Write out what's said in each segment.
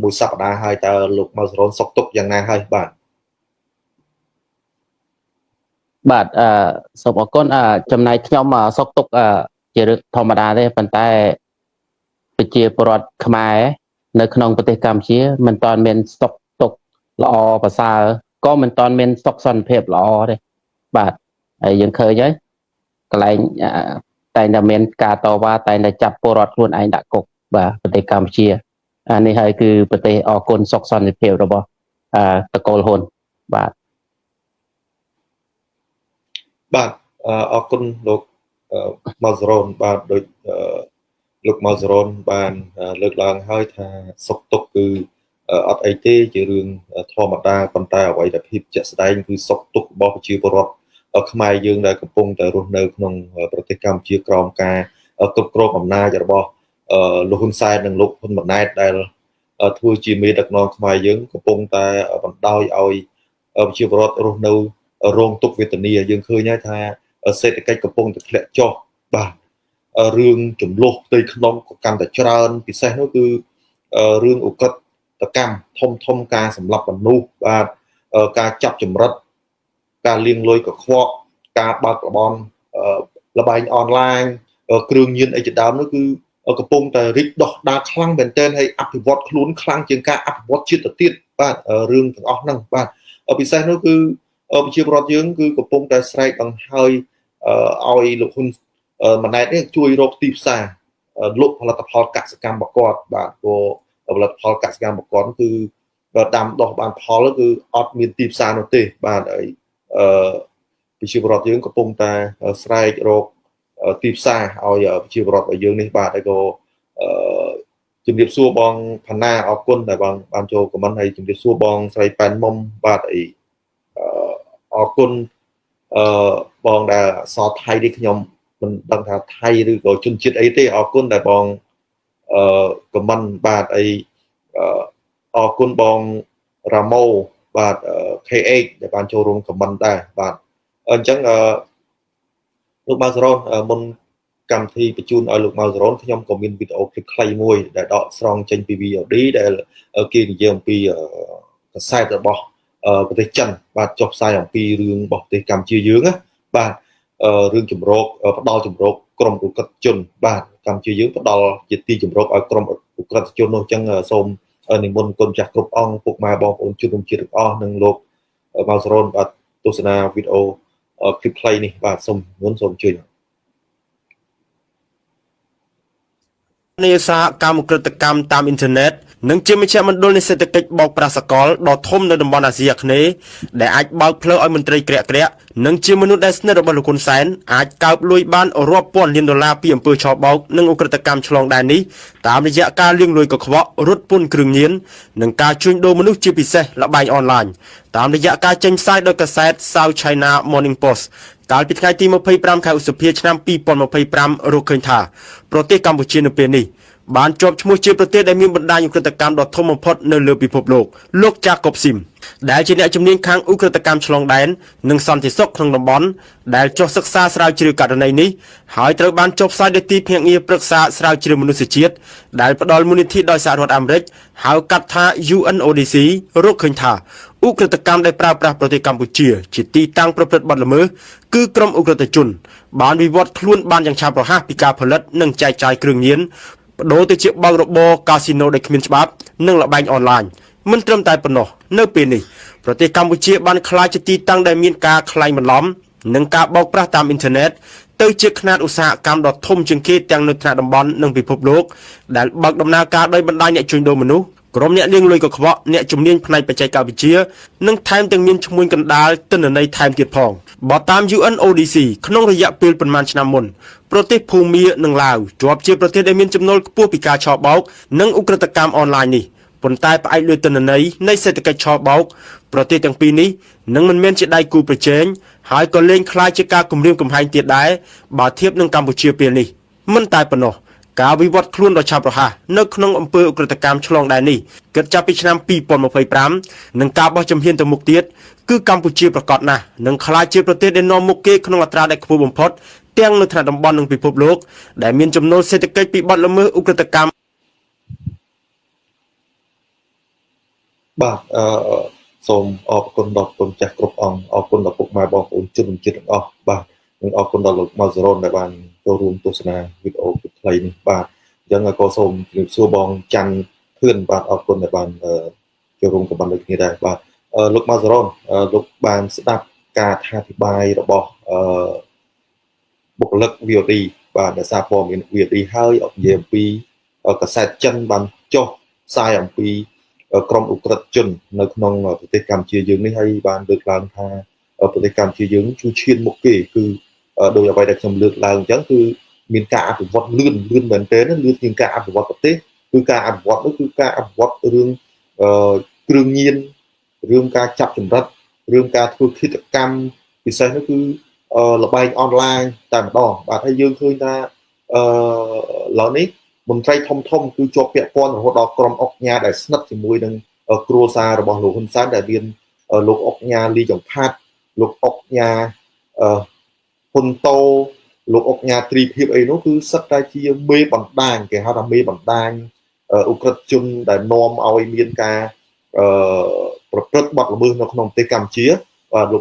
មួយសប្តាហ៍ហើយតើលោកមកសរនសុខទុក្ខយ៉ាងណាហើយបាទសូមអរគុណចំណាយខ្ញុំសុខទុក្ខជារឿងធម្មតាទេប៉ុន្តែប្រជាពលរដ្ឋខ្មែរនៅក្នុងប្រទេសកម្ពុជាមិនទាន់មានសុខទុក្ខល្អប្រសើរក៏មិនទាន់មានសុខសន្តិភាពល្អទេបាទហើយយើងឃើញហើយកន្លែងតែតែមានការតវ៉ាតែតែចាប់ពលរដ្ឋខ្លួនឯងដាក់គុកបាទប្រទេសកម្ពុជានេះហើយគឺប្រទេសអរគុណសុខសន្តិភាពរបស់តកូលហ៊ុនបាទអរគុណលោកមកសរនបាទដូចលោកមកសរនបានលើកឡើងហើយថាសុខទុក្ខគឺអត់អីទេជារឿងធម្មតាប៉ុន្តែអ្វីដែលភាពជាក់ស្ដែងគឺសុខទុក្ខរបស់ប្រជាពលរដ្ឋខ្មែរយើងដែលកំពុងតែរស់នៅក្នុងប្រទេសកម្ពុជាក្រោមការគ្រប់គ្រងអំណាចរបស់លោកហ៊ុនសែននិងលោកហ៊ុនម៉ាណែតដែលធ្វើជាមេដឹកនាំខ្មែរយើងកំពុងតែបណ្ដោយឲ្យប្រជាពលរដ្ឋរស់នៅរងទុក្ខវេទនាយើងឃើញហើយថាសេដ្ឋកិច្ចកំពុងតែធ្លាក់ចុះបាទរឿងចំនួនផ្ទៃក្នុងក៏កាន់តែច្រើនពិសេសនោះគឺរឿងឧក្រិដ្ឋកម្មធំការសម្លាប់មនុស្សបាទការចាប់ចម្រិតការលាងលុយកខ្វក់ការបើកលបែងអនឡាញគ្រឿងញៀនអីជាដើមនោះគឺកំពុងតែរីកដុះដាលខ្លាំងមែនទែនហើយអភិវឌ្ឍខ្លួនខ្លាំងជាងការអភិវឌ្ឍជាតិទៅទៀតបាទរឿងទាំងអស់ហ្នឹងបាទពិសេសនោះគឺប្រជាពលរដ្ឋយើងគឺកំពុងតែស្រែកដង្ហើយឲ្យលោកហ៊ុនម៉ាណែតនេះជួយរកទីផ្សារលក់ផលិតផលកសិកម្មរបស់គាត់បាទព្រោះផលិតផលកសិកម្មរបស់គាត់គឺដាំដុះបានផលគឺអត់មានទីផ្សារនោះទេបាទហើយប្រជាពលរដ្ឋយើងកំពុងតែស្រែករកទីផ្សារឲ្យប្រជាពលរដ្ឋរបស់យើងនេះបាទហើយក៏ជំរាបសួរបងផាណាអរគុណដែលបងបានចូលខមមិនហើយជំរាបសួរបងស្រីប៉ែនមុំបាទអីអរគុណបងដែលអក្សរថៃនេះខ្ញុំមិនដឹងថាថៃឬក៏ជនជាតិអីទេអរគុណដែលបងខមមិនបាទអីអរគុណបងរ៉ាម៉ូបាទ KH ដែលបានចូលរួមខមមិនដែរបាទអញ្ចឹងលោកម៉ៅសរនមុនកម្មវិធីបញ្ជូនឲ្យលោកម៉ៅសរនខ្ញុំក៏មានវីដេអូคลิปខ្លីមួយដែលដកស្រង់ចេញពី VOD ដែលគេនិយាយអំពីកសែតរបស់ប្រទេសចិនបាទចុះផ្សាយអំពីរឿងរបស់ប្រទេសកម្ពុជាយើងណាបាទរឿងជំរកផ្ដាល់ជំរកក្រុមឧក្រិដ្ឋជនបាទកម្ពុជាយើងផ្ដាល់ជាទីជំរកឲ្យក្រុមឧក្រិដ្ឋជននោះអញ្ចឹងសូមនិមន្តគុណចាស់គ្រប់អង្គពុកម៉ែបងប្អូនជនរួមជាតិទាំងអស់និងលោកម៉ៅសរនបាទទស្សនាវីដេអូคลิปខ្លីនេះបាទសូមជួយនីយសហកម្មឧក្រិដ្ឋកម្មតាមអ៊ីនធឺណិតនិងជាមជ្ឈមណ្ឌលនៃសេដ្ឋកិច្ចបោកប្រាស់សកលដ៏ធំនៅតំបន់អាស៊ីអាគ្នេយ៍ដែលអាចបើកផ្លូវឲ្យមន្ត្រីក្រាក់និងជាមនុស្សដែលស្និទ្ធរបស់លោកហ៊ុនសែនអាចកើបលួយបានរាប់ពាន់លានដុល្លារពីអំពើឆបោកនិងឧក្រិដ្ឋកម្មឆ្លងដែននេះតាមរយៈការលាងលុយកខ្វក់រត់ពន្ធគ្រឿងញៀននិងការជួញដូរមនុស្សជាពិសេសល្បែងអនឡាញតាមរយៈការចេញផ្សាយដោយកាសែត South China Morning Post កាលពីថ្ងៃទី25ខែឧសភាឆ្នាំ2025រកឃើញថាប្រទេសកម្ពុជានៅពេលនេះបានជាប់ឈ្មោះជាប្រទេសដែលមានបណ្ដាញឧក្រិដ្ឋកម្មដ៏ធំបំផុតនៅលើពិភពលោកចាកុបស៊ីមដែលជាអ្នកជំនាញខាងឧក្រិដ្ឋកម្មឆ្លងដែននិងសន្តិសុខក្នុងតំបន់ដែលចុះសិក្សាស្រាវជ្រាវករណីនេះហើយត្រូវបានចុះផ្សាយដោយទីភ្នាក់ងារប្រឹក្សាស្រាវជ្រាវមនុស្សជាតិដែលផ្ដល់មូលនិធិដោយសហរដ្ឋអាមេរិកហៅកាត់ថា UNODC រកឃើញថាឧក្រិដ្ឋកម្មដែលប្រើប្រាស់ប្រទេសកម្ពុជាជាទីតាំងប្រព្រឹត្តបទល្មើសគឺក្រុមឧក្រិដ្ឋជនបានវិវត្តខ្លួនបានយ៉ាងឆាប់រហ័សពីការផលិតនិងចែកចាយគ្រឿងញៀនបដូរទៅជាបើករបរកាស៊ីណូដែលគ្មានច្បាប់និងល្បែងអនឡាញមិនត្រឹមតែប៉ុណ្ណោះនៅពេលនេះប្រទេសកម្ពុជាបានក្លាយជាទីតាំងដែលមានការក្លែងបន្លំនិងការបោកប្រាស់តាមអ៊ីនធឺណិតទៅជាខ្នាតឧស្សាហកម្មដ៏ធំជាងគេទាំងនៅថ្នាក់តំបន់និងពិភពលោកដែលបើកដំណើរការដោយបណ្ដាញអ្នកជួញដូរមនុស្សក្រុមអ្នកលាងលុយកខ្វក់អ្នកជំនាញផ្នែកបច្ចេកវិទ្យានិងថែមទាំងមានឈ្មោះកណ្ដាលទិន្នន័យថែមទៀតផងបើតាម UNODC ក្នុងរយៈពេលប៉ុន្មានឆ្នាំមុនប្រទេសភូមានិងឡាវជាប់ជាប្រទេសដែលមានចំណូលខ្ពស់ពីការឆបោកនិងឧក្រិដ្ឋកម្មអនឡាញនេះប៉ុន្តែផ្អែកលើទិន្នន័យនៃសេដ្ឋកិច្ចឆបោកប្រទេសទាំងពីរនេះនឹងមិនមែនជាដៃគូប្រជែងហើយក៏លែងក្លាយជាការគំរាមកំហែងទៀតដែរបើធៀបនឹងកម្ពុជាពេលនេះមិនតែប៉ុណ្ណោះការវិវត្តខ្លួនដ៏ឆាប់រហ័សនៅក្នុងអំពើឧក្រិដ្ឋកម្មឆ្លងដែននេះគិតចាប់ពីឆ្នាំ2025និងការបោះជំហានទៅមុខទៀតគឺកម្ពុជាប្រកាសណាស់នឹងក្លាយជាប្រទេសដែលនាំមុខគេក្នុងអត្រាដែលខ្ពស់បំផុតទាំងនៅថ្នាក់តំបន់និងពិភពលោកដែលមានចំណូលសេដ្ឋកិច្ចពីបទល្មើសឧក្រិដ្ឋកម្ម បាទសូមអរគុណដល់គុណចាស់គ្រប់អង្គអរគុណដល់ពុកម៉ែបងប្អូនជនជាតិទាំងអស់បាទនិងអរគុណដល់លោក Mazeron ដែលបានចូលរួមទស្សនាវីដេអូខ្លីនេះបាទអញ្ចឹងក៏សូមជម្រាបសួរបងច័ន្ទធឿនបាទអរគុណដែលបានចូលរួមកំបានដូចគ្នាដែរបាទលោក Mazeron លោកបានស្ដាប់ការអធិប្បាយរបស់បុគ្គលិក VOD បាទដែលសារព័ត៌មាន VOD ហើយនិយាយអំពីកាសែតចិនបានចុះផ្សាយអំពីក្រុមអ ுக ្រិតជននៅក្នុងប្រទេសកម្ពុជាយើងនេះហើយបានលើកឡើងថាប្រទេសកម្ពុជាយើងជួយឈានមុខគេគឺដោយអ្វីដែលខ្ញុំលើកឡើងអញ្ចឹងគឺមានការអភិវឌ្ឍលឿនមែនទែនលឿនជាងការអភិវឌ្ឍប្រទេសគឺការអភិវឌ្ឍនោះគឺការអភិវឌ្ឍរឿងគ្រឿងញៀនរឿងការចាប់ចម្រិតរឿងការធ្វើឃាតកម្មពិសេសនោះគឺលបែងអនឡាញតែម្ដងបាទហើយយើងឃើញថាឡើយនេះមន្ត្រីធំគឺជាប់ពាក់ព័ន្ធរហូតដល់ក្រុមអុកញ៉ាដែលស្និទ្ធជាមួយនឹងគ្រួសាររបស់លោកហ៊ុនសែនដែលមានលោកអុកញ៉ាលីចង្ផាត់លោកអុកញ៉ាហ៊ុនតូលោកអុកញ៉ាទ្រីភិបអីនោះគឺសិតតែជាមេបណ្ដាញគេហៅថាមេបណ្ដាញអ ுக ្រិតជនដែលនាំឲ្យមានការប្រព្រឹត្តបទល្មើសនៅក្នុងប្រទេសកម្ពុជាបាទលោ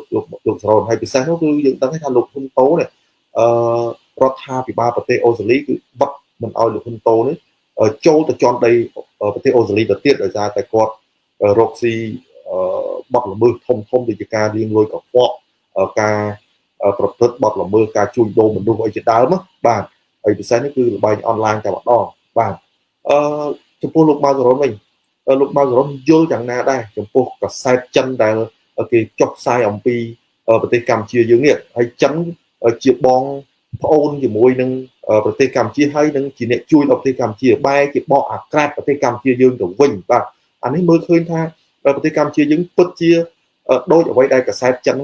កសរនហើយពិសេសនោះគឺយើងដឹងថាលោកហ៊ុនតូនេះរដ្ឋាភិបាលប្រទេសអូស្ត្រាលីគឺបិទមិនឲ្យលោកហ៊ុនតូនេះចូលទៅជន់ដីប្រទេសអូស្ត្រាលីទៅទៀតដោយសារតែគាត់រកស៊ីបទល្មើសធំដូចជាការលាងលុយកខ្វក់ការប្រព្រឹត្តបទល្មើសការជួញដូរមនុស្សអីជាដើមបាទហើយពិសេសនេះគឺល្បែងអនឡាញតែម្ដងបាទចំពោះលោក Mazeron វិញលោក Mazeron យល់យ៉ាងណាដែរចំពោះកាសែតចិនដែលគេចុះផ្សាយអំពីប្រទេសកម្ពុជាយើងនេះហើយចិនជាបងប្អូនជាមួយនឹងប្រទេសកម្ពុជាហើយនឹងជាអ្នកជួយដល់ប្រទេសកម្ពុជាបែរជាបកអាក្រាតប្រទេសកម្ពុជាយើងទៅវិញបាទអានេះមើលឃើញថាប្រទេសកម្ពុជាយើងពិតជាដូចអ្វីដែលកាសែតចិន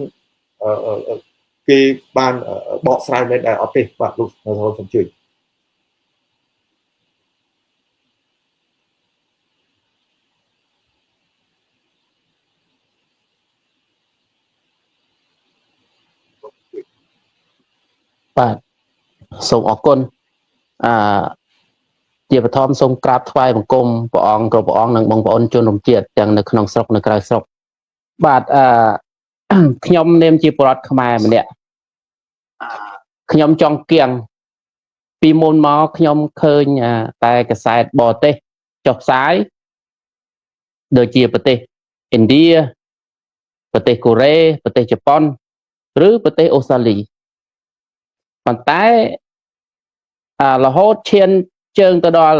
គេបានបកស្រាយមែនដែរអត់ទេបាទលោកសូមជួយបាទសូមអរគុណជាបឋមសូមក្រាបថ្វាយបង្គំព្រះអង្គគ្រប់ព្រះអង្គនិងបងប្អូនជនរួមជាតិទាំងនៅក្នុងស្រុកនិងក្រៅស្រុកបាទខ្ញុំនាមជាពលរដ្ឋខ្មែរម្នាក់ខ្ញុំចង់គៀងពីមុនមកខ្ញុំឃើញតែកាសែតបរទេសចុះផ្សាយដូចជាប្រទេសឥណ្ឌាប្រទេសកូរ៉េប្រទេសជប៉ុនឬប្រទេសអូស្ត្រាលីប៉ុន្តែរហូតឈានជើងទៅដល់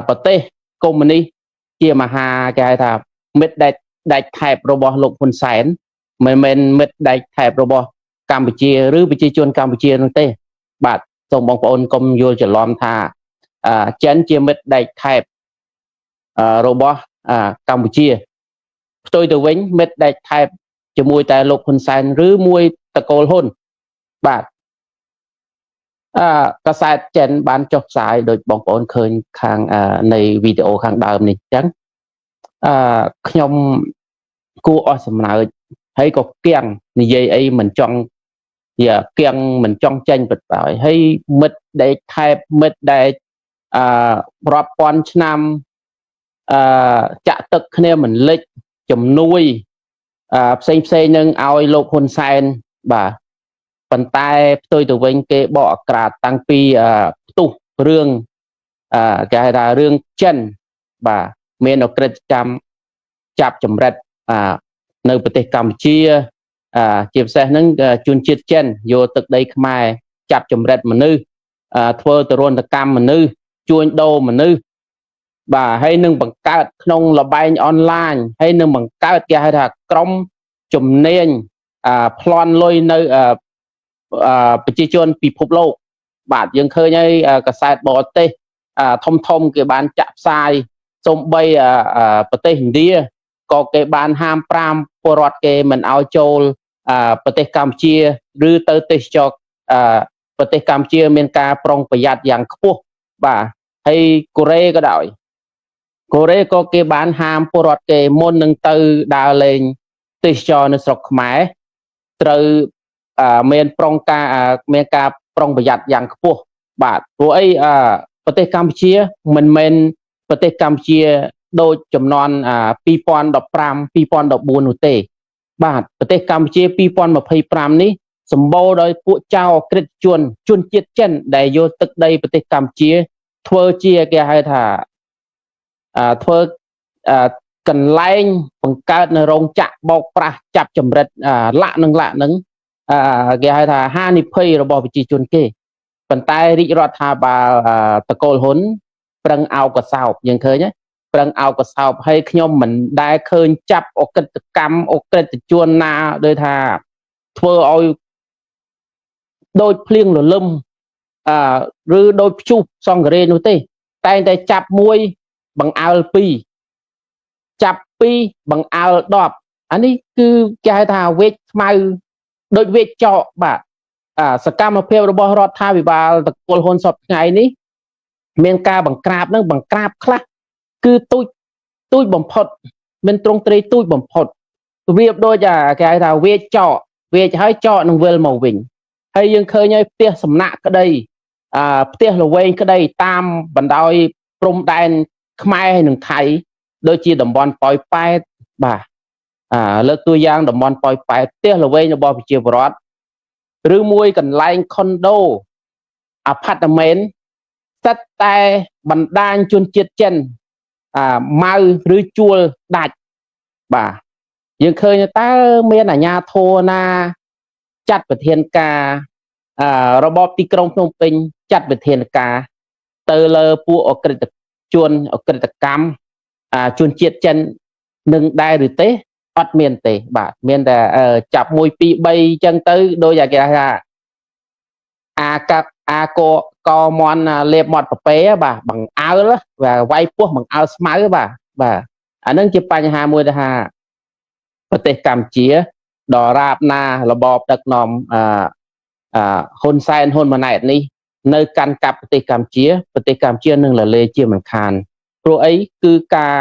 ប្រទេសកុម្មុយនីសជាមហាគេហៅថាមិត្តដាច់ថែបរបស់លោកហ៊ុនសែនមិនមែនមិត្តដាច់ថែបរបស់កម្ពុជាឬប្រជាជនកម្ពុជានោះទេបាទសូមបងប្អូនកុំយល់ច្រឡំថាចិនជាមិត្តដាច់ថែបរបស់កម្ពុជាផ្ទុយទៅវិញមិត្តដាច់ថែបជាមួយតែលោកហ៊ុនសែនឬមួយតកូលហ៊ុនបាទកាសែតចិនបានចុះផ្សាយដោយបងប្អូនឃើញខាងនៃវីដេអូខាងដើមនេះអញ្ចឹងខ្ញុំគួរអស់សំណើចហើយក៏គៀងនិយាយអីមិនចង់គៀងមិនចង់ចេញបិទហើយហើយមិត្តដែលថែបមិត្តដែលរាប់ពាន់ឆ្នាំចាក់ទឹកគ្នាមិនលិចជំនួយផ្សេងនឹងឲ្យលោកហ៊ុនសែនបាទប៉ុន្តែផ្ទុយទៅវិញគេបកអាក្រាតតាំងពីផ្ទុះរឿងគេហៅថារឿងចិនបាទមានអក្រិតកម្មចាប់ចម្រិតនៅប្រទេសកម្ពុជាជាពិសេសហ្នឹងជនជាតិចិនយកទឹកដីខ្មែរចាប់ចម្រិតមនុស្សធ្វើទរណកម្មមនុស្សជួញដូរមនុស្សបាទហើយនឹងបង្កើតក្នុងលបែងអនឡាញហើយនឹងបង្កើតគេហៅថាក្រុមជំនាញប្លន់លុយនៅប្រជាជនពិភពលោកបាទយើងឃើញហើយកាសែតបរទេសធំគេបានចាក់ផ្សាយសូម្បីប្រទេសឥណ្ឌាក៏គេបានហាម5ពលរដ្ឋគេមិនឲ្យចូលប្រទេសកម្ពុជាឬទៅទេសចរប្រទេសកម្ពុជាមានការប្រុងប្រយ័ត្នយ៉ាងខ្ពស់បាទហើយកូរ៉េក៏ដោយកូរ៉េក៏គេបានហាមពលរដ្ឋគេមុននឹងទៅដើរលេងទេសចរនៅស្រុកខ្មែរត្រូវមានការប្រុងប្រយ័ត្នយ៉ាងខ្ពស់បាទព្រោះអីប្រទេសកម្ពុជាមិនមែនប្រទេសកម្ពុជា ដូចចំនួន2015 2014នោះទេបាទប្រទេសកម្ពុជា2025នេះសម្បូរដោយពួកចៅអក្រិតជនជាតិចិនដែលយកទឹកដីប្រទេសកម្ពុជាធ្វើជាគេហៅថាធ្វើកន្លែងបង្កើតនៅរោងចក្របោកប្រាស់ចាប់ចម្រិតលាក់នឹងគេហៅថាហានិភ័យរបស់ប្រជាជនគេប៉ុន្តែរាជរដ្ឋាភិបាលតកូលហ៊ុនប្រឹងអោបកសោបយើងឃើញទេប្រឹងអោបកសោបហើយខ្ញុំមិនដែលឃើញចាប់អក្រិតកម្មអក្រិតជនណាដោយថាធ្វើឲ្យដូចភ្លៀងរលឹមឬដូចព្យុះសង្ឃរេនោះទេតែងតែចាប់មួយបង្អើលពីរចាប់ពីរបង្អើល10អានេះគឺគេហៅថាវេកខ្មៅដូចវេកចកបាទសកម្មភាពរបស់រដ្ឋាភិបាលតកូលហ៊ុនសពថ្ងៃនេះមានការបង្ក្រាបនឹងបង្ក្រាបខ្លះគឺទូចបំផុតមានទ្រង់ទ្រាយទូចបំផុតវាដូចគេហៅថាវេកចកវេកហើយចកនឹងវិលមកវិញហើយយើងឃើញហើយផ្ទះសំណាក់ក្តីផ្ទះល្វែងក្តីតាមបណ្ដោយព្រំដែនខ្មែរហើយនិងថៃដូចជាតំបន់ប៉ោយប៉ែតបាទលើកตัวយ៉ាងតំបន់ប៉ោយប៉ែតផ្ទះល្វែងរបស់ប្រជាពលរដ្ឋឬមួយកន្លែងខុនដូអាផាតមែនស្ថិតតែបណ្ដាញជនជាតិចិនម៉ៅឬជួលដាច់បាទយើងឃើញតើមានអាជ្ញាធរណាចាត់វិធានការរបបទីក្រុងភ្នំពេញចាត់វិធានការទៅលើពួកអក្រិតជនអក្រិតកម្មជនជាតិចិននឹងដែរឬទេអត់មានទេបាទមានតែចាប់1 2 3អញ្ចឹងទៅដោយគេថាកមន់លេបមាត់ប្រពេបាទបង្អើលវាយពោះបង្អើលស្មៅបាទអានឹងជាបញ្ហាមួយថាប្រទេសកម្ពុជាដរាបណារបបដឹកនាំហ៊ុនសែនហ៊ុនម៉ាណែតនេះនៅកាន់កាប់ប្រទេសកម្ពុជានឹងលលេជាមិនខានព្រោះអីគឺការ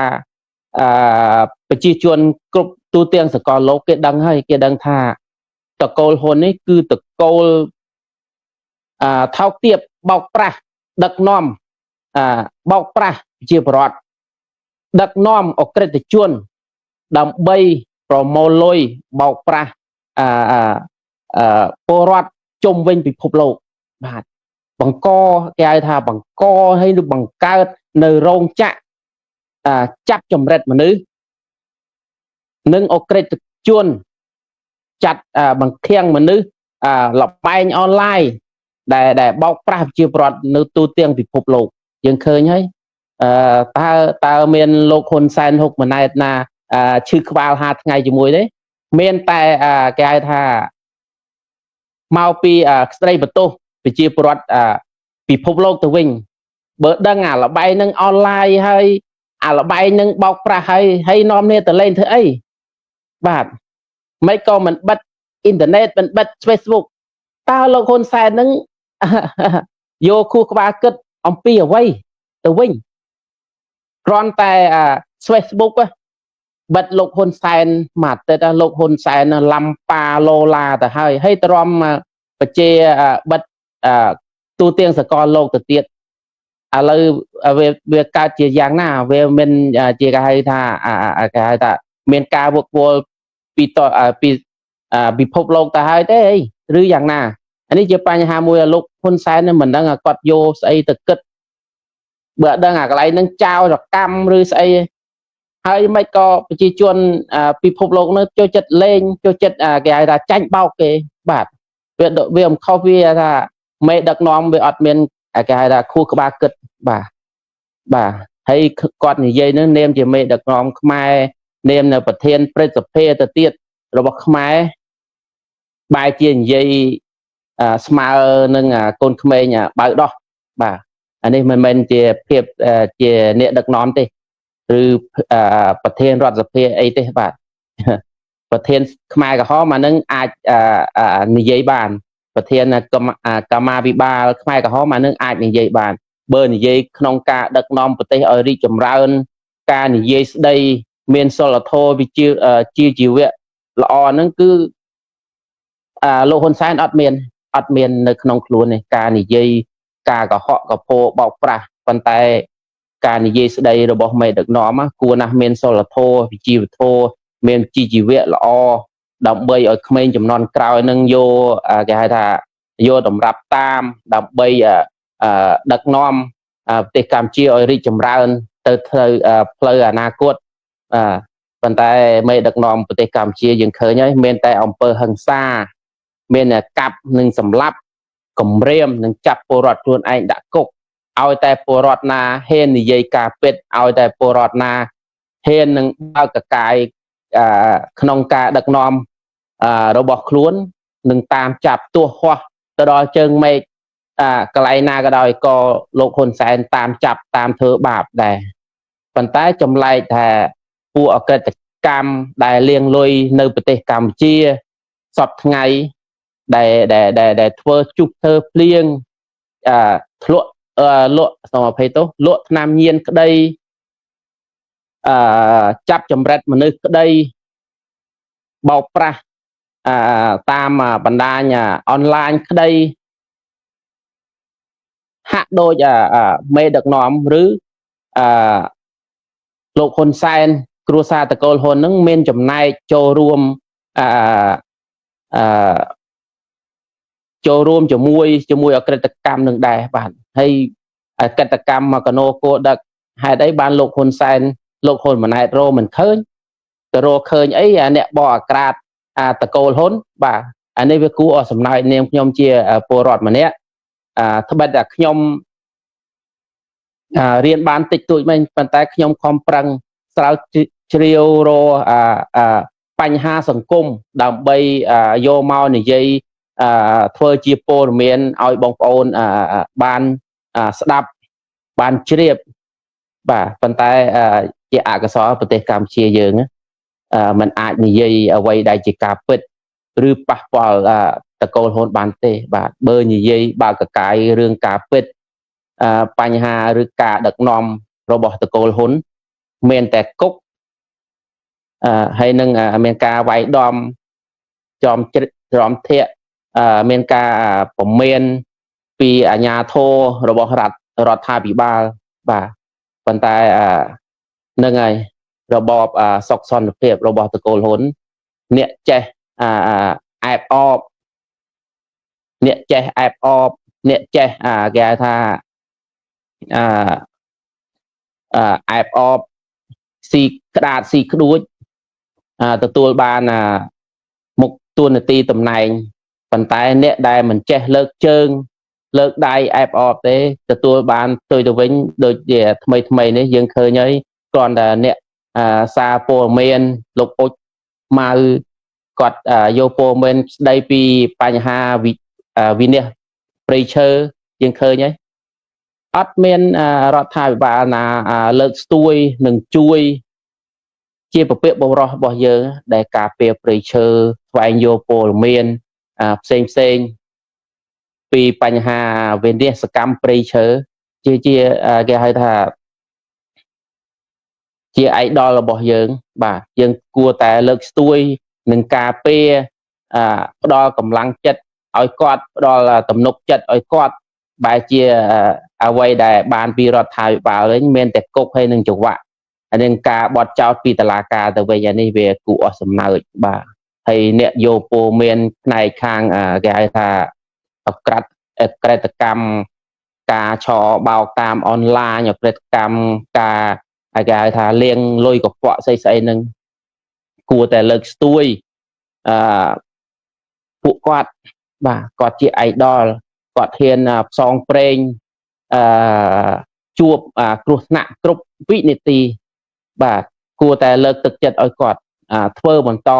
ប្រជាជនគ្រប់ទូទាំងសកលលោកគេដឹងហើយគេដឹងថាតកូលហ៊ុននេះគឺតកូលថោកទាបបោកប្រាស់ដឹកនាំបោកប្រាស់ជាប្រវត្តិដឹកនាំអក្រិតជនដើម្បីប្រមូលលុយបោកប្រាស់ពលរដ្ឋជុំវិញពិភពលោកបាទបង្កគេហៅថាបង្កហើយនឹងបង្កើតនៅរោងចក្រចាប់ចម្រិតមនុស្សនិងអក្រិតជនចាត់បង្ខាំងមនុស្សលបែងអនឡាញដែលបោកប្រាស់ប្រជាពលរដ្ឋនៅទូទាំងពិភពលោកយើងឃើញហើយតើមានលោកហ៊ុនសែនហ៊ុកម៉ាណែតណាឈឺក្បាល5ថ្ងៃជាមួយទេមានតែគេហៅថាមកពីស្ត្រីបន្ទោសប្រជាពលរដ្ឋពិភពលោកទៅវិញបើដឹងលបែងនឹងអនឡាញហើយលបែងនឹងបោកប្រាស់ហើយនាំគ្នាទៅលេងធ្វើអីបាទមិនក៏មិនបិទអ៊ីនធឺណិតមិនបិទ Facebook តើលោកហ៊ុនសែននឹងយកខួរក្បាលគិតអំពីអ្វីទៅវិញគ្រាន់តែFacebook បិទលោកហ៊ុនសែនមកទៅលោកហ៊ុនសែនឡំប៉ាឡូឡាទៅហើយទ្រាំបជាបិទទូទាំងសកលលោកទៅទៀតឥឡូវវាកើតជាយ៉ាងណាវាមិនជាគេហៅថាមានការវឹកវរពីពិភពលោកទៅហើយទេឬយ៉ាងណាអានេះជាបញ្ហាមួយលោកហ៊ុនសែនមិនដឹងគាត់យកស្អីទៅគិតបើដឹងកន្លែងហ្នឹងចោលរកម្មឬស្អីហើយមិនក៏ប្រជាជនពិភពលោកនោះចូលចិត្តលេងចូលចិត្តគេហៅថាចាញ់បោកគេបាទវាមិនខុសវាថាមេដឹកនាំវាអត់មានគេហៅថាខួរក្បាលគិតបាទហើយគាត់និយាយនឹងនាមជាមេដឹកនាំខ្មែរនាមនៅប្រធានព្រឹទ្ធសភាទៅទៀតរបស់ខ្មែរបែរជានិយាយស្មើនឹងកូនក្មេងបើដោះបាទអានេះមិនមែនជាភាពជាអ្នកដឹកនាំទេឬប្រធានរដ្ឋសភាអីទេបាទប្រធានខ្មែរក្រហមអានឹងអាចនិយាយបានប្រធានកម្មាភិបាលខ្មែរក្រហមអានឹងអាចនិយាយបានបើនិយាយក្នុងការដឹកនាំប្រទេសឲ្យរីកចម្រើនការនិយាយស្ដីមានសិលធម៌វិជ្ជាជីវៈល្អហ្នឹងគឺលោកហ៊ុនសែនអត់មាននៅក្នុងខ្លួននេះការនិយាយការកុហកកពោបោកប្រាស់ប៉ុន្តែ ការនិយាយស្ដីរបស់មេដឹកនាំគួរណាស់មានសិលធម៌វិជ្ជាធម៌មានជីវៈល្អដើម្បីឲ្យក្មេងចំនួនក្រោយនឹងយកគេហៅថាយកតម្រាប់តាមដើម្បីដឹកនាំប្រទេសកម្ពុជាឲ្យរីកចម្រើនទៅផ្លូវអនាគតប៉ុន្តែមេដឹកនាំប្រទេសកម្ពុជាយើងឃើញហើយមានតែអំពើហិង្សាមានកាប់និងសម្លាប់គំរាមនិងចាប់ពលរដ្ឋខ្លួនឯងដាក់គុកឲ្យតែពលរដ្ឋណាហ៊ាននិយាយការពិតឲ្យតែពលរដ្ឋណាហ៊ាននឹងបើកកាយក្នុងការដឹកនាំរបស់ខ្លួននឹងតាមចាប់ទោះហោះទៅដល់ជើងមេឃកន្លែងណាក៏ដោយក៏លោកហ៊ុនសែនតាមចាប់តាមធ្វើបាបដែរប៉ុន្តែចម្លែកថាពួកអក្រិតកម្មដែលលាងលុយនៅប្រទេសកម្ពុជាសពថ្ងៃដែលធ្វើជុះធ្វើភ្លៀងធ្លក់លក់សូមអភ័យទោសលក់ថ្នាំញៀនក្តីចាប់ចម្រិតមនុស្សក្តីបោកប្រាស់តាមបណ្ដាញអនឡាញក្តីហាក់ដូចមេដឹកនាំឬលោកហ៊ុនសែនគ្រួសារតកូលហ៊ុននឹងមានចំណែកចូលរួមជាមួយអក្រិតកម្មនឹងដែរបាទហើយអក្រិតកម្មមកកណោគោដឹកហេតុអីបានលោកហ៊ុនសែនលោកហ៊ុនម៉ាណែតរមិនឃើញទៅរកឃើញអីអ្នកបកអាក្រាតតកូលហ៊ុនបាទអានេះវាគួរអស់សំណើចនាងខ្ញុំជាពលរដ្ឋម្នាក់ត្បិតតែខ្ញុំរៀនបានតិចតួចមិនប៉ុន្តែខ្ញុំខំប្រឹងស្រាវជ្រាវរកបញ្ហាសង្គមដើម្បីយកមកនិយាយធ្វើជាព័ត៌មានឲ្យបងប្អូនបានស្ដាប់បានជ្រាបបាទប៉ុន្តែជាអកុសលប្រទេសកម្ពុជាយើងมันអាចនិយាយអ្វីដែលជាការពិតឬប៉ះពាល់តកូលហ៊ុនបានទេបាទបើនិយាយបើកកាយរឿងការពិតបញ្ហាឬការដឹកនាំរបស់តកូលហ៊ុនមានតែគុកហើយនឹងមានការវាយដំចំធាក់មានការពមៀនពីអាជ្ញាធររបស់រដ្ឋាភិបាលបាទប៉ុន្តែនឹងហើយរបបសុខសន្តិភាពរបស់តកូលហ៊ុនអ្នកចេះអែបអបអ្នកចេះអែបអបអ្នកចេះគេហៅថាអែបអបស៊ីក្តាតស៊ីក្ដួចទទួលបានមុខតួនាទីតំណែងប៉ុន្តែអ្នកដែលមិនចេះលើកជើងលើកដៃអែបអបទេទទួលបានទៅវិញដូចជាថ្មីនេះយើងឃើញហើយគ្រាន់តែអ្នកសារព័ត៌មានលោកអុចម៉ៅគាត់យកព័ត៌មានស្ដីពីបញ្ហាវិនិច្ឆ័យព្រៃឈើយើងឃើញហើយអត់មានរដ្ឋាភិបាលណាលើកស្ទួយនិងជួយជាពពាកបរោះរបស់យើងដែលការពារព្រៃឈើស្វែងយកព័ត៌មានផ្សេងពីបញ្ហាវិនិច្ឆ័យសកម្មព្រៃឈើជាគេហៅថាជា idol របស់យើងបាទយើងគួរតែលើកស្ទួយនឹងការពារផ្ដល់កម្លាំងចិត្តឲ្យគាត់ផ្ដល់ទំនុកចិត្តឲ្យគាត់បែរជាអ្វីដែលបានពីរដ្ឋាភិបាលវិញមានតែគុកហើយនឹងចង្វាក់ហើយនឹងការបត់ចោតពីតុលាការទៅវិញអានេះវាគួរអស់សំណើចបាទហើយអ្នកយកព័ត៌មានផ្នែកខាងគេហៅថាអក្រិតកម្មការឆោបោកតាមអនឡាញអក្រិតកម្មការគេហៅថាលាងលុយកខ្វក់ស្អីហ្នឹងគួរតែលើកស្ទួយពួកគាត់បាទគាត់ជា idol គាត់ហ៊ានផ្សងព្រេងជួបគ្រោះថ្នាក់គ្រប់វិនាទីបាទគួរតែលើកទឹកចិត្តឲ្យគាត់ធ្វើបន្ត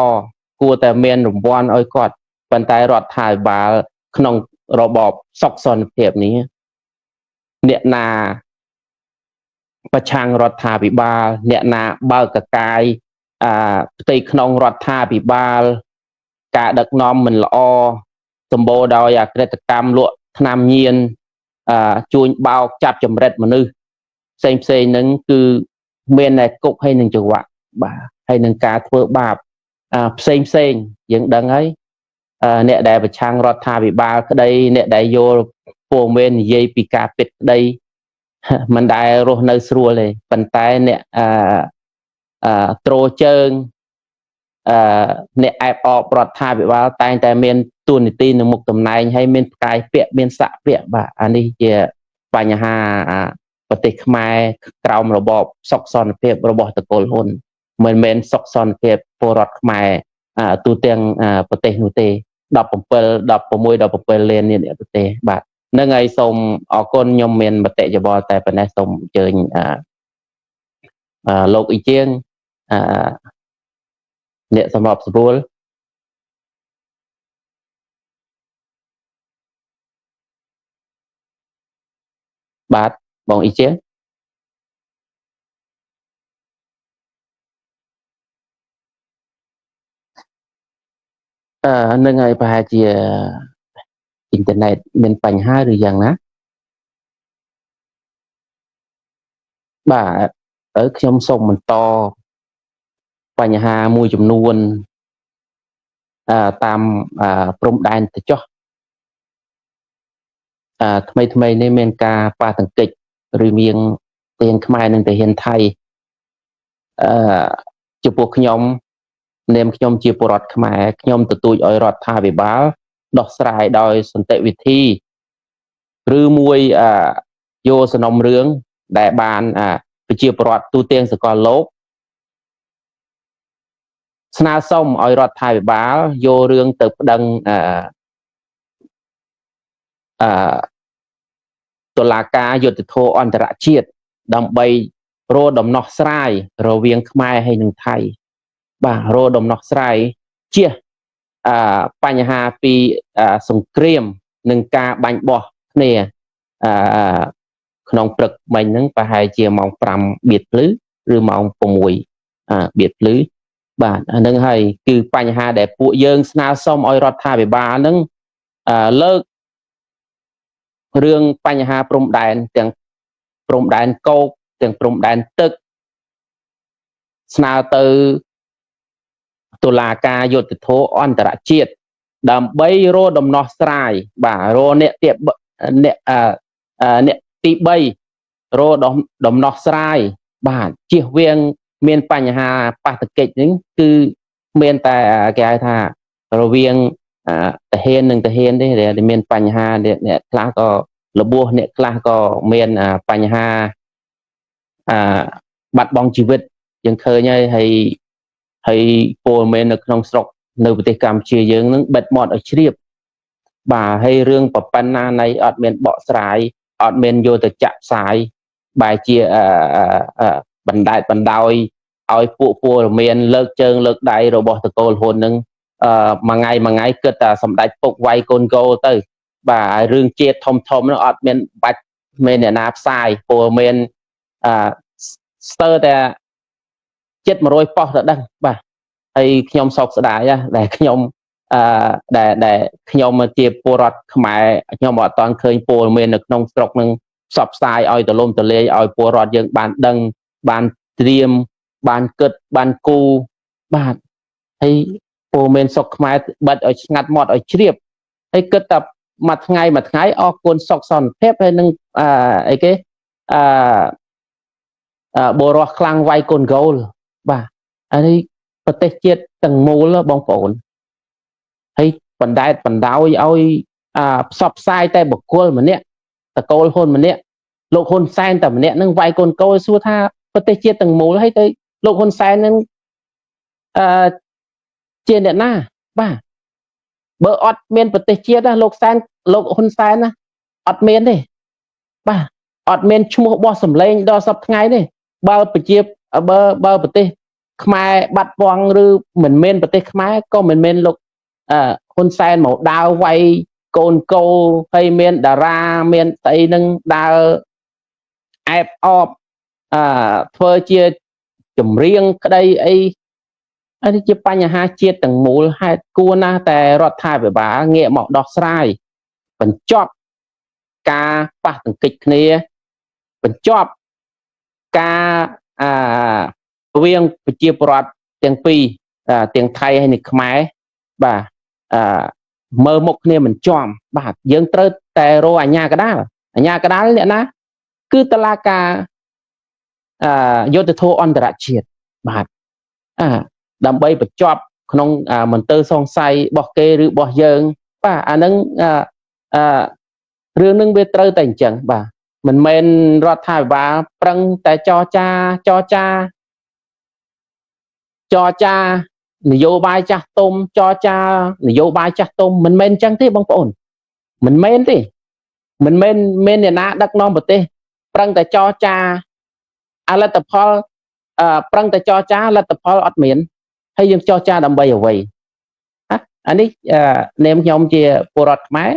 គួរតែមានរង្វាន់ឲ្យគាត់ប៉ុន្តែរដ្ឋាភិបាលក្នុងរបបសុខសន្តិភាពនេះអ្នកណាប្រឆាំងរដ្ឋាភិបាលអ្នកណាបើកកាយផ្ទៃក្នុងរដ្ឋាភិបាលការដឹកនាំមិនល្អសម្បូរដោយអក្រិតកម្មលក់ថ្នាំញៀនជួញបោកចាប់ចម្រិតមនុស្សផ្សេងហ្នឹងគឺមានតែគុកហើយនឹងចង្វាក់បាទហើយនឹងការធ្វើបាបផ្សេងយើងដឹងហើយអ្នកដែលប្រឆាំងរដ្ឋាភិបាលក្តីអ្នកដែលយកព័ត៌មាននិយាយពីការពិតក្តី មិនដែលរស់នៅស្រួលទេប៉ុន្តែអ្នកត្រោជើងអ្នកអែបអបរដ្ឋាភិបាលតែងតែមានទួនាទីនៅមុខតំណែងហើយមានផ្កាយពាក្យមានស័ក្តិពាក្យបាទអានេះជាបញ្ហាប្រទេសខ្មែរក្រោមរបបសុខសន្តិភាពរបស់តកូលហ៊ុនមិនមែនសុខសន្តិភាពពលរដ្ឋខ្មែរទូទាំងប្រទេសនោះទេ16 លាននេះប្រទេសបាទនឹងហើយសូមអរគុណខ្ញុំមានមតិយោបល់តែប៉ុណ្ណេះសូមអញ្ជើញលោកអ៊ីជាងអ្នកសម្របសម្រួលបាទបងអ៊ីជាងនឹងហើយប្រហែលជាអ៊ីនធឺណិតមានបញ្ហាឬយ៉ាងណាបាទខ្ញុំសូមបន្តបញ្ហាមួយចំនួនតាមព្រំដែនទៅចុះថ្មីនេះមានការប៉ះទង្គិចឬមានទានខ្មែរនិងទាហានថៃចំពោះខ្ញុំនាមខ្ញុំជាពលរដ្ឋខ្មែរខ្ញុំទទូចឲ្យរដ្ឋាភិបាលដោះស្រាយដោយសន្តិវិធីឬមួយយកសំណុំរឿងដែលបានប្រជាពលរដ្ឋទូទាំងសកលលោកស្នើសុំឲ្យរដ្ឋាភិបាលយករឿងទៅប្តឹងតុលាការយុត្តិធម៌អន្តរជាតិដើម្បីរកដំណោះស្រាយរវាងខ្មែរហើយនិងថៃបាទរកដំណោះស្រាយជាបញ្ហាពីសង្គ្រាមនិងការបាញ់បោះគ្នាក្នុងព្រឹកមិញហ្នឹងប្រហែលជាម៉ោង 5 បៀតភ្លឺឬម៉ោង 6 បៀតភ្លឺបាទអានឹងហើយគឺបញ្ហាដែលពួកយើងស្នើសុំឲ្យរដ្ឋាភិបាលហ្នឹងលើករឿងបញ្ហាព្រំដែនទាំងព្រំដែនគោកទាំងព្រំដែនទឹកស្នើទៅតុលាការយុត្តិធម៌អន្តរជាតិដើម្បីរកដំណោះស្រាយបាទរកអ្នកទី3រកដំណោះស្រាយបាទជៀសវាងមានបញ្ហាប៉ះទង្គិចហ្នឹងគឺមានតែគេហៅថារវាងទាហាននិងទាហានទេដែលមានបញ្ហាអ្នកខ្លះក៏របួសអ្នកខ្លះក៏មានបញ្ហាបាត់បង់ជីវិតយើងឃើញហើយពលមែននៅក្នុងស្រុកនៅប្រទេសកម្ពុជាយើងនឹងបិទមាត់ឲ្យជ្រាបបាទហើយរឿងប្រប៉ុណ្ណានៃអត់មានបកស្រាយអត់មានយកទៅចាក់ផ្សាយបែរជាបណ្ដែតបណ្ដោយឲ្យពួកពលមានលើកជើងលើកដៃរបស់តកូលហ៊ុននឹងមួយថ្ងៃគិតតែសម្ដេចពុកវាយកូនកោទៅបាទរឿងជាតិធំនោះអត់មានបាច់មានអ្នកណាផ្សាយពលមានស្ទើរតែជិត100ប៉ុស្តិ៍ទៅដឹងបាទហើយខ្ញុំសោកស្ដាយដែលខ្ញុំដែលខ្ញុំជាពលរដ្ឋខ្មែរខ្ញុំអត់តាន់ឃើញពលមាននៅក្នុងស្រុកនឹងផ្សព្វផ្សាយឲ្យទលំទលាយឲ្យពលរដ្ឋយើងបានដឹងបានត្រៀមបានគិតបានគូបាទហើយពលមានសុខខ្មែរបិទឲ្យស្ងាត់មាត់ឲ្យជ្រាបហើយគិតតែមួយថ្ងៃអរគុណសុខសន្តិភាពហើយនឹងអីគេបរោះខ្លាំងវាយកូនគោលបាទអានេះប្រទេសជាតិទាំងមូលបងប្អូនហើយបណ្ដែតបណ្ដោយឲ្យផ្សព្វផ្សាយតែបុគ្គលម្នាក់តកូលហ៊ុនម្នាក់លោកហ៊ុនសែនតែម្នាក់នឹងវាយកូនគោលសួរថាប្រទេសជាតិទាំងមូលហើយទៅលោកហ៊ុនសែននឹងជាអ្នកណាបាទបើអត់មានប្រទេសជាតិណាលោកហ៊ុនសែនណាអត់មានទេបាទអត់មានឈ្មោះបោះសម្លេងដល់សប្តាហ៍ថ្ងៃទេបើប្រទេសខ្មែរបាត់បង់ឬមិនមែនប្រទេសខ្មែរក៏មិនមែនលោកហ៊ុនសែនមកដើរវាយកូនកោហើយមានតារាមានស្អីនឹងដើរអែបអបធ្វើជាចម្រៀងក្តីអីអានេះជាបញ្ហាជាតិទាំងមូលហេតុគួរណាស់តែរដ្ឋាភិបាលងាកមកដោះស្រាយបញ្ចប់ការប៉ះទង្គិចគ្នាបញ្ចប់ការរវាងប្រជាពលរដ្ឋទាំងពីរទាំងថៃហើយនិងខ្មែរបាទមើលមុខគ្នាមិនចំបាទយើងត្រូវតែរកអាជ្ញាកណ្ដាលអ្នកណា គឺតឡាការយុទ្ធធរអន្តរជាតិបាទដើម្បីបញ្ចប់ក្នុងមន្ទិលសង្ស័យរបស់គេឬរបស់យើងបាទអានឹងរឿងនឹងវាត្រូវតែអញ្ចឹងបាទមិនមែនរដ្ឋាភិបាលប្រឹងតែចរចានយោបាយចាស់ទុំចរចានយោបាយចាស់ទុំមិនមែនអញ្ចឹងទេបងប្អូនមិនមែនទេមិនមែនមានអ្នកណាដឹកនាំប្រទេសប្រឹងតែចរចាលទ្ធផលប្រឹងតែចរចាលទ្ធផលអត់មានហើយយើងចរចាដើម្បីអ្វីអានេះនាមខ្ញុំជាពលរដ្ឋខ្មែរ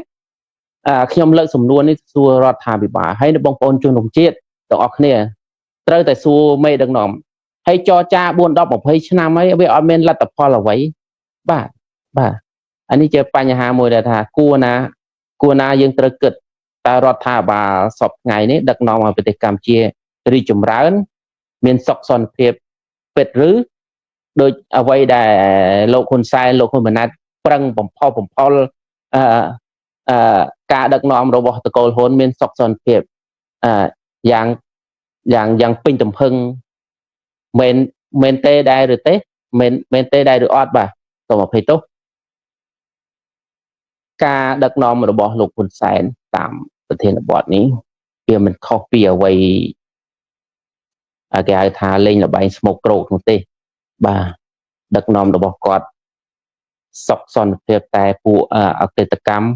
ខ្ញុំលើកសំណួរនេះសួររដ្ឋាភិបាលហើយនៅបងប្អូនជនរួមជាតិទាំងអស់គ្នាត្រូវតែសួរមេដឹកនាំហើយចរចា4 10 20ឆ្នាំហើយវាអត់មានលទ្ធផលអ្វីបាទអានេះជាបញ្ហាមួយដែលថាគួរណាយើងត្រូវគិតតើរដ្ឋាភិបាលសពថ្ងៃនេះដឹកនាំឲ្យប្រទេសកម្ពុជារីកចម្រើនមានសុខសន្តិភាពពិតឬដូចអ្វីដែលលោកហ៊ុនសែនលោកហ៊ុនម៉ាណែតប្រឹងបំផុសការដឹកនាំរបស់តកូលហ៊ុនមានសុខសន្តិភាពយ៉ាងពេញទំហឹងមែនទេដែរឬទេមែនទេដែរឬអត់បាទសូមអភ័យទោសការដឹកនាំរបស់លោកហ៊ុនសែនតាមប្រធានបទនេះវាមិនខុសពីអ្វីគេហៅថាលេងល្បែងស្មោកគ្រោកនោះទេបាទដឹកនាំរបស់គាត់សុខសន្តិភាពតែពួកអក្រិតកម្ម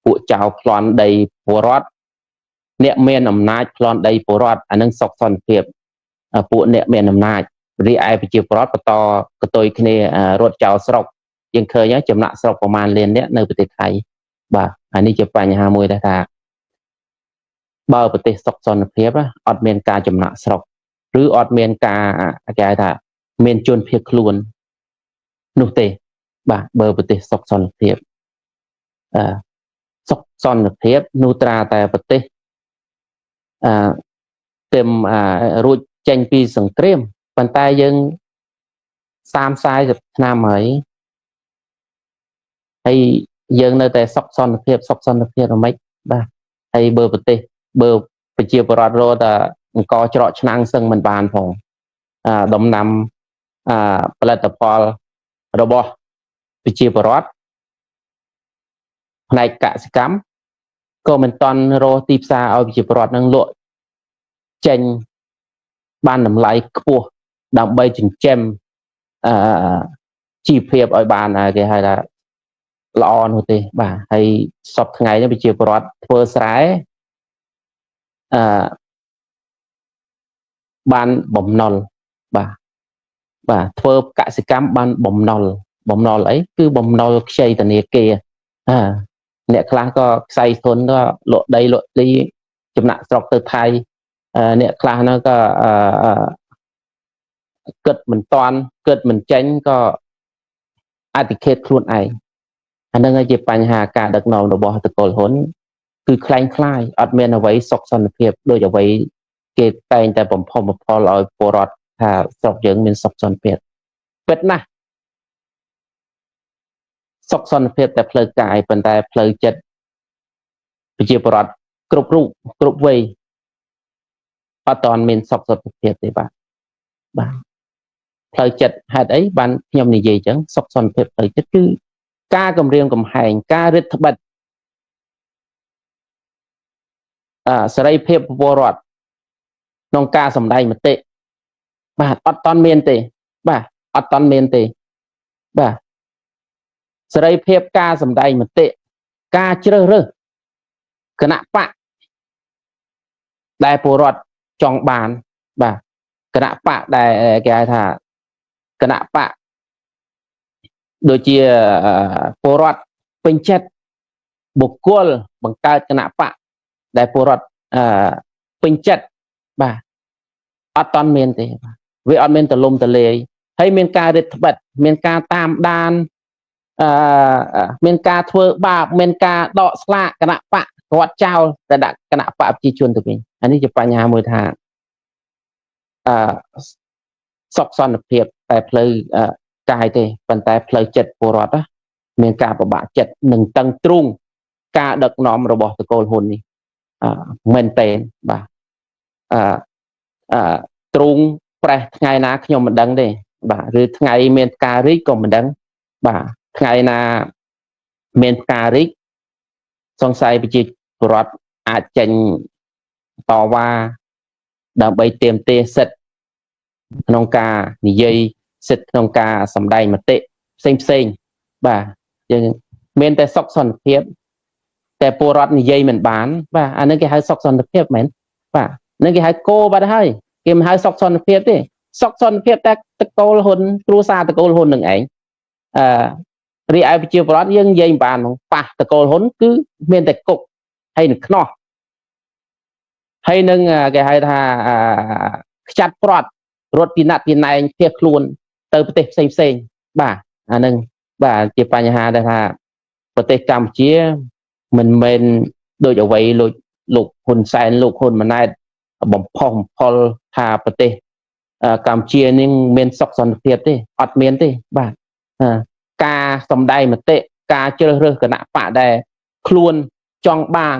ពួកចៅប្លន់ដីពលរដ្ឋអ្នកមានអំណាចប្លន់ដីពលរដ្ឋអានឹងសុខសន្តិភាពពួកអ្នកមានអំណាចរីឯប្រជាពលរដ្ឋបន្តកតុយគ្នារត់ចោលស្រុកយើងឃើញចំណាក់ស្រុកប្រមាណលានអ្នកនៅប្រទេសថៃបាទអានេះជាបញ្ហាមួយដែលថាបើប្រទេសសុខសន្តិភាពអត់មានការចំណាក់ស្រុកឬអត់មានការគេហៅថាមានជនភៀសខ្លួននោះទេបាទបើប្រទេសសុខសន្តិភាពសុខសន្តិភាពនោះត្រាតែប្រទេសતેមរួចចេញពីសង្គ្រាមប៉ុន្តែយើង30-40ឆ្នាំហើយយើងនៅតែសុខសន្តិភាពអ្ហ្មិចបាទហើយបើប្រជាពលរដ្ឋរត់តែអង្គច្រកឆ្នាំងសឹងមិនបានផងដំណាំផលិតផលរបស់ប្រជាពលរដ្ឋផ្នែកកសិកម្មក៏មិនតន់រកទីផ្សារឲ្យប្រជាពលរដ្ឋនឹងលក់ចេញបានតម្លៃខ្ពស់ដើម្បីចិញ្ចឹមជីវភាពឲ្យបានគេហៅថាល្អនោះទេបាទហើយសពថ្ងៃនេះប្រជាពលរដ្ឋធ្វើស្រែបានបំណុលបាទធ្វើកសិកម្មបានបំណុលអីគឺបំណុលខ្ចីធនាគារអ្នកខ្លះក៏ខ្សែធនក៏លក់ដីលក់ទីចំណាក់ស្រុកទៅថៃអ្នកខ្លះនោះក៏គិតមិនតាន់គិតមិនចេញក៏អតិខេតខ្លួនឯងអានឹងជាបញ្ហាការដឹកនាំរបស់តកូលហ៊ុនគឺคล้ายអត់មានអ្វីសុខសន្តិភាពដូចអ្វីគេតែងតែបំផុសបំផុលឲ្យពលរដ្ឋថាស្រុកយើងមានសុខសន្តិភាពពិតណាស់សុខសន្តិភាពតែផ្លូវកាយប៉ុន្តែផ្លូវចិត្តប្រជាពលរដ្ឋគ្រប់រូបគ្រប់វ័យអត់ទាន់មានសុខសន្តិភាពទេបាទផ្លូវចិត្តហេតុអីបានខ្ញុំនិយាយអញ្ចឹងសុខសន្តិភាពផ្លូវចិត្តគឺការគម្រាមកំហែងការរឹតបន្តឹងសេរីភាពពលរដ្ឋក្នុងការសម្ដែងមតិបាទអត់ទាន់មានទេបាទសេរីភាពការសម្ដែងមតិការជ្រើសរើសគណៈបកដែលពលរដ្ឋចង់បានបាទគណៈបកដែលគេហៅថាគណៈបកដូចជាពលរដ្ឋពេញចិត្តបុគ្គលបង្កើតគណៈបកដែលពលរដ្ឋពេញចិត្តបាទអត់ទាន់មានទេបាទវាអត់មានទលំទលាយហើយមានការរឹតបន្តឹងមានការតាមដានមានការធ្វើបាបមានការដកស្លាកគណៈបកគាត់ចោលតែដាក់គណៈបកប្រជាជនទៅវិញអានេះជាបញ្ហាមួយថាសុខសន្តិភាពតែផ្លូវកាយទេប៉ុន្តែផ្លូវចិត្តពលរដ្ឋមានការពិបាកចិត្តនិងតឹងទ្រូងការដឹកនាំរបស់តកូលហ៊ុននេះ មែនតេបាទទ្រូងប្រេះថ្ងៃណាខ្ញុំមិនដឹងទេបាទឬថ្ងៃមានផ្ការីកក៏មិនដឹងបាទថ្ងៃណាមានផ្ការីកសង្ស័យប្រជាពលរដ្ឋអាចចេញតវ៉ាដើម្បីទាមទារសិទ្ធិក្នុងការនិយាយសិទ្ធិក្នុងការសម្ដែងមតិផ្សេងបាទយើងមានតែសុខសន្តិភាពតែពលរដ្ឋនិយាយមិនបានបាទអានេះគេហៅសុខសន្តិភាពមែនបាទនឹងគេហៅគោបាត់ហើយគេមិនហៅសុខសន្តិភាពទេសុខសន្តិភាពតែតកូលហ៊ុនគ្រួសារតកូលហ៊ុននឹងឯងរីឯប្រជាពលរដ្ឋយើងនិយាយមិនបានប៉ះតកូលហ៊ុនគឺមានតែគុកហើយនឹងខ្នោះហើយនឹងគេហៅថាខ្ចាត់ប្រត់រត់ពីណាត់ពីណែងភៀសខ្លួនទៅប្រទេសផ្សេងបាទអានឹងបាទជាបញ្ហាដែលថាប្រទេសកម្ពុជាមិនមែនដូចអ្វីលោកហ៊ុនសែនលោកហ៊ុនម៉ាណែតបំផុសបំផុលថាប្រទេសកម្ពុជានឹងមានសុខសន្តិភាពទេអត់មានទេបាទការសម្ដែងមតិការជ្រើសរើសគណៈបកដែលខ្លួនចង់បាន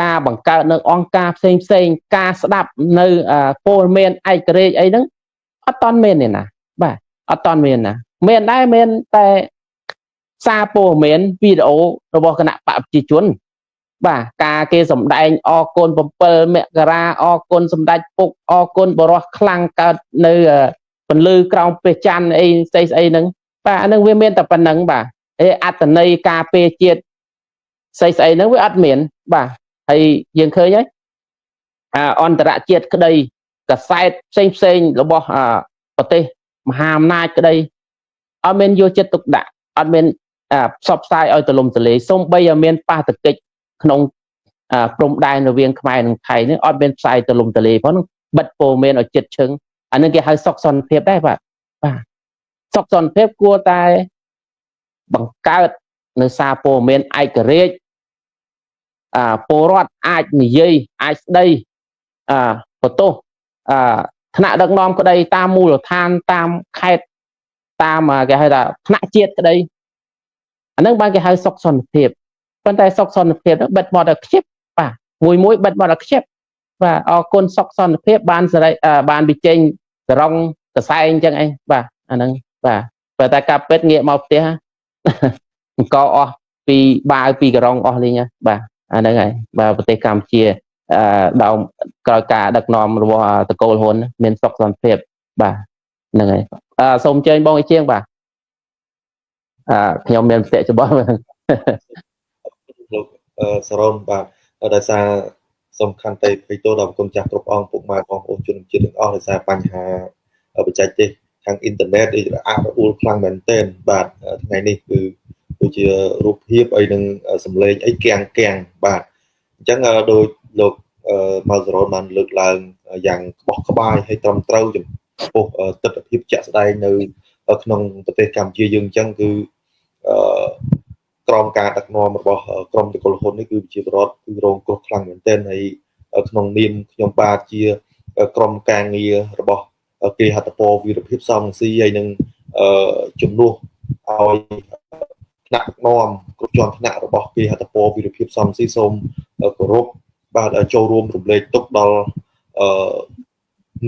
ការបង្កើតនៅអង្គការផ្សេងការស្ដាប់នៅព័ត៌មានឯករាជ្យអីហ្នឹងអត់តន់មានទេណាបាទអត់តន់មានណាមានដែរមានតែសារព័ត៌មានវីដេអូរបស់គណៈបកប្រជាជនបាទការគេសម្ដែងអរគុណ7មករាអរគុណសម្ដេចពុកអរគុណបរោះខ្លាំងកើតនៅពន្លឺក្រោមព្រះច័ន្ទអីស្អីហ្នឹងបាទអានឹងវាមានតែប៉ុណ្្នឹងបាទអត្តន័យការពារជាតិស្អីហ្នឹងវាអត់មានបាទហើយយើងឃើញហើយអន្តរជាតិក្តីកសែតផ្សេងរបស់ប្រទេសមហាអំណាចក្តីអត់មានយកចិត្តទុកដាក់អត់មានផ្សព្វផ្សាយឲ្យទូលំទូលាយសូម្បីឲ្យមានបាតកិច្ចក្នុងព្រំដែនរវាងខ្មែរនិងថៃនេះអត់មានផ្សាយទូលំទូលាយផងបិទព័ត៌មានឲ្យចិត្តឈឹងអានឹងគេហៅសុខសន្តិភាពដែរបាទសុខសន្តិភាពគួរតែបង្កើតនៅសារព័ត៌មានឯករាជ្យពលរដ្ឋអាចនិយាយអាចស្ដីបន្ទោសថ្នាក់ដឹកនាំក្តីតាមមូលដ្ឋានតាមខេត្តតាមគេហៅថាថ្នាក់ជាតិក្តីអានឹងបានគេហៅសុខសន្តិភាពប៉ុន្តែសុខសន្តិភាពបិទមាត់ឲ្យខ្ជិបបាទមួយបិទមាត់ឲ្យខ្ជិបបាទអរគុណសុខសន្តិភាពបានសេរីបានបញ្ចេញសរងកសែងអញ្ចឹងអីបាទអានឹងបាទប៉ុន្តែការពិតងាកមកផ្ទះអង្គអស់ពីបាវពីករងអស់លេងបាទអាហ្នឹងហើយបាទប្រទេសកម្ពុជាដើមក្រោយការដឹកនាំរបស់តកូលហ៊ុនមានសុខសន្តិភាពបាទហ្នឹងហើយសូមអញ្ជើញបងអីជាងបាទខ្ញុំមានបច្ចៈច្បល់លោកសរនបាទដោយសារសំខាន់តែពីតដល់គុណចាស់គ្រប់អង្គពុកម៉ែបងប្អូនជនជាតិទាំងអស់ដោយសារបញ្ហាបច្ចេកទេសខាងអ៊ីនធឺណិតអ៊ូលខ្លាំងមែនទែនបាទថ្ងៃនេះគឺដូចជារូបភាពអីនឹងសម្លេងអីគាំងបាទអញ្ចឹងដោយលោកម៉ៅសរនបានលើកឡើងយ៉ាងក្បោះក្បាយហើយត្រឹមត្រូវចំពោះទស្សនវិជ្ជាជាក់ស្ដែងនៅក្នុងប្រទេសកម្ពុជាយើងអញ្ចឹងគឺក្រមការដឹកនាំរបស់ក្រមតកូលហ៊ុននេះគឺជាប្រវត្តិគឺរងគ្រោះខ្លាំងមែនទែនហើយក្នុងនាមខ្ញុំបាទជាក្រមការងាររបស់គេហត្ថពរវីរភាពសំស៊ីហើយនឹងជំនួសឲ្យថ្នាក់ដឹកនាំគ្រប់ជាន់ថ្នាក់របស់គេហត្ថពរវីរភាពសំស៊ីសូមគោរពបាទចូលរួមរំលែកទុកដល់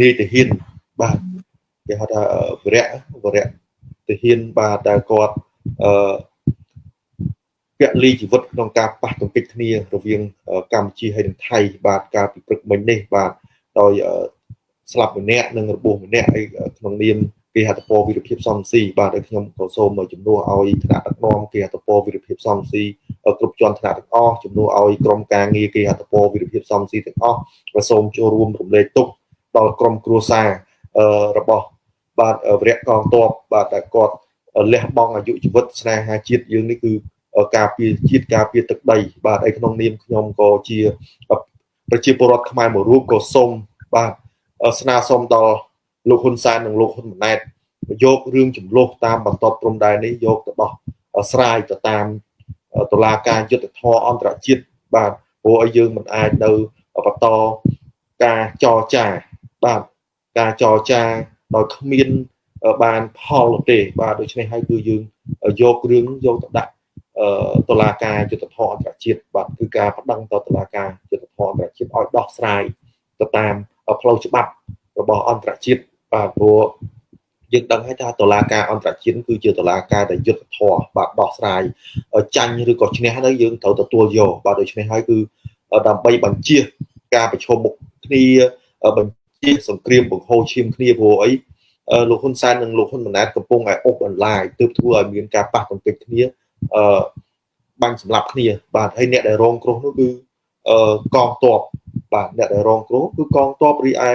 នាយទាហានបាទគេហៅថាវរៈទាហានបាទដែលគាត់ពលីជីវិតក្នុងការប៉ះទង្គិចគ្នារវាងកម្ពុជាហើយនិងថៃបាទកាលពីព្រឹកមិញនេះបាទដោយស្លាប់ម្នាក់និងរបួសម្នាក់ហើយក្នុងនាមគេហត្ថពរវីរភាពសំស៊ីបាទហើយខ្ញុំក៏សូមជំនួសឲ្យថ្នាក់ដឹកនាំគេហត្ថពរវីរភាពសំស៊ីគ្រប់ជាន់ថ្នាក់ទាំងអស់ជំនួសឲ្យក្រុមការងារគេហត្ថពរវីរភាពសំស៊ីទាំងអស់ក៏សូមចូលរួមរំលែកទុក្ខដល់ក្រុមគ្រួសាររបស់បាទវរៈកងទ័ពបាទដែលគាត់លះបង់អាយុជីវិតស្នេហាជាតិយើងនេះគឺការពារជាតិការពារទឹកដីបាទឯក្នុងនាមខ្ញុំក៏ជាប្រជាពលរដ្ឋខ្មែរមួយរូបក៏សូមបាទស្នើសុំដល់លោកហ៊ុនសែននិងលោកហ៊ុនម៉ាណែតយករឿងចំនួនតាមបន្ទាត់ព្រំដែននេះយកទៅដោះស្រាយទៅតាមតុលាការយុត្តិធម៌អន្តរជាតិបាទព្រោះឲ្យយើងមិនអាចនៅបន្តការចរចាបាទការចរចាដោយគ្មានបានផលទេបាទដូច្នេះហើយគឺយើងយករឿងយកទៅដាក់ តុលាការយុត្តិធម៌អន្តរជាតិបាទគឺការប្តឹងទៅតុលាការយុត្តិធម៌អន្តរជាតិឲ្យដោះស្រាយទៅតាមផ្លូវច្បាប់របស់អន្តរជាតិបាទព្រោះយើងដឹងហើយថាតុលាការអន្តរជាតិគឺជាតុលាការដែលយុត្តិធម៌បាទដោះស្រាយចាញ់ឬក៏ឈ្នះទៅយើងត្រូវទទួលយកបាទដូច្នេះហើយគឺដើម្បីបញ្ជៀសការប្រឈមមុខគ្នាបញ្ជៀសសង្គ្រាមបង្ហូរឈាមគ្នាព្រោះអីលោកហ៊ុនសែននិងលោកហ៊ុនម៉ាណែតកំពុងតែអុកអន្លាយទើបធ្វើឲ្យមានការប៉ះទង្គិចគ្នាបាញ់សម្លាប់គ្នាបាទហើយអ្នកដែលរងគ្រោះនោះគឺកងទ័ពបាទអ្នកដែលរងគ្រោះគឺកងទ័ពរីឯ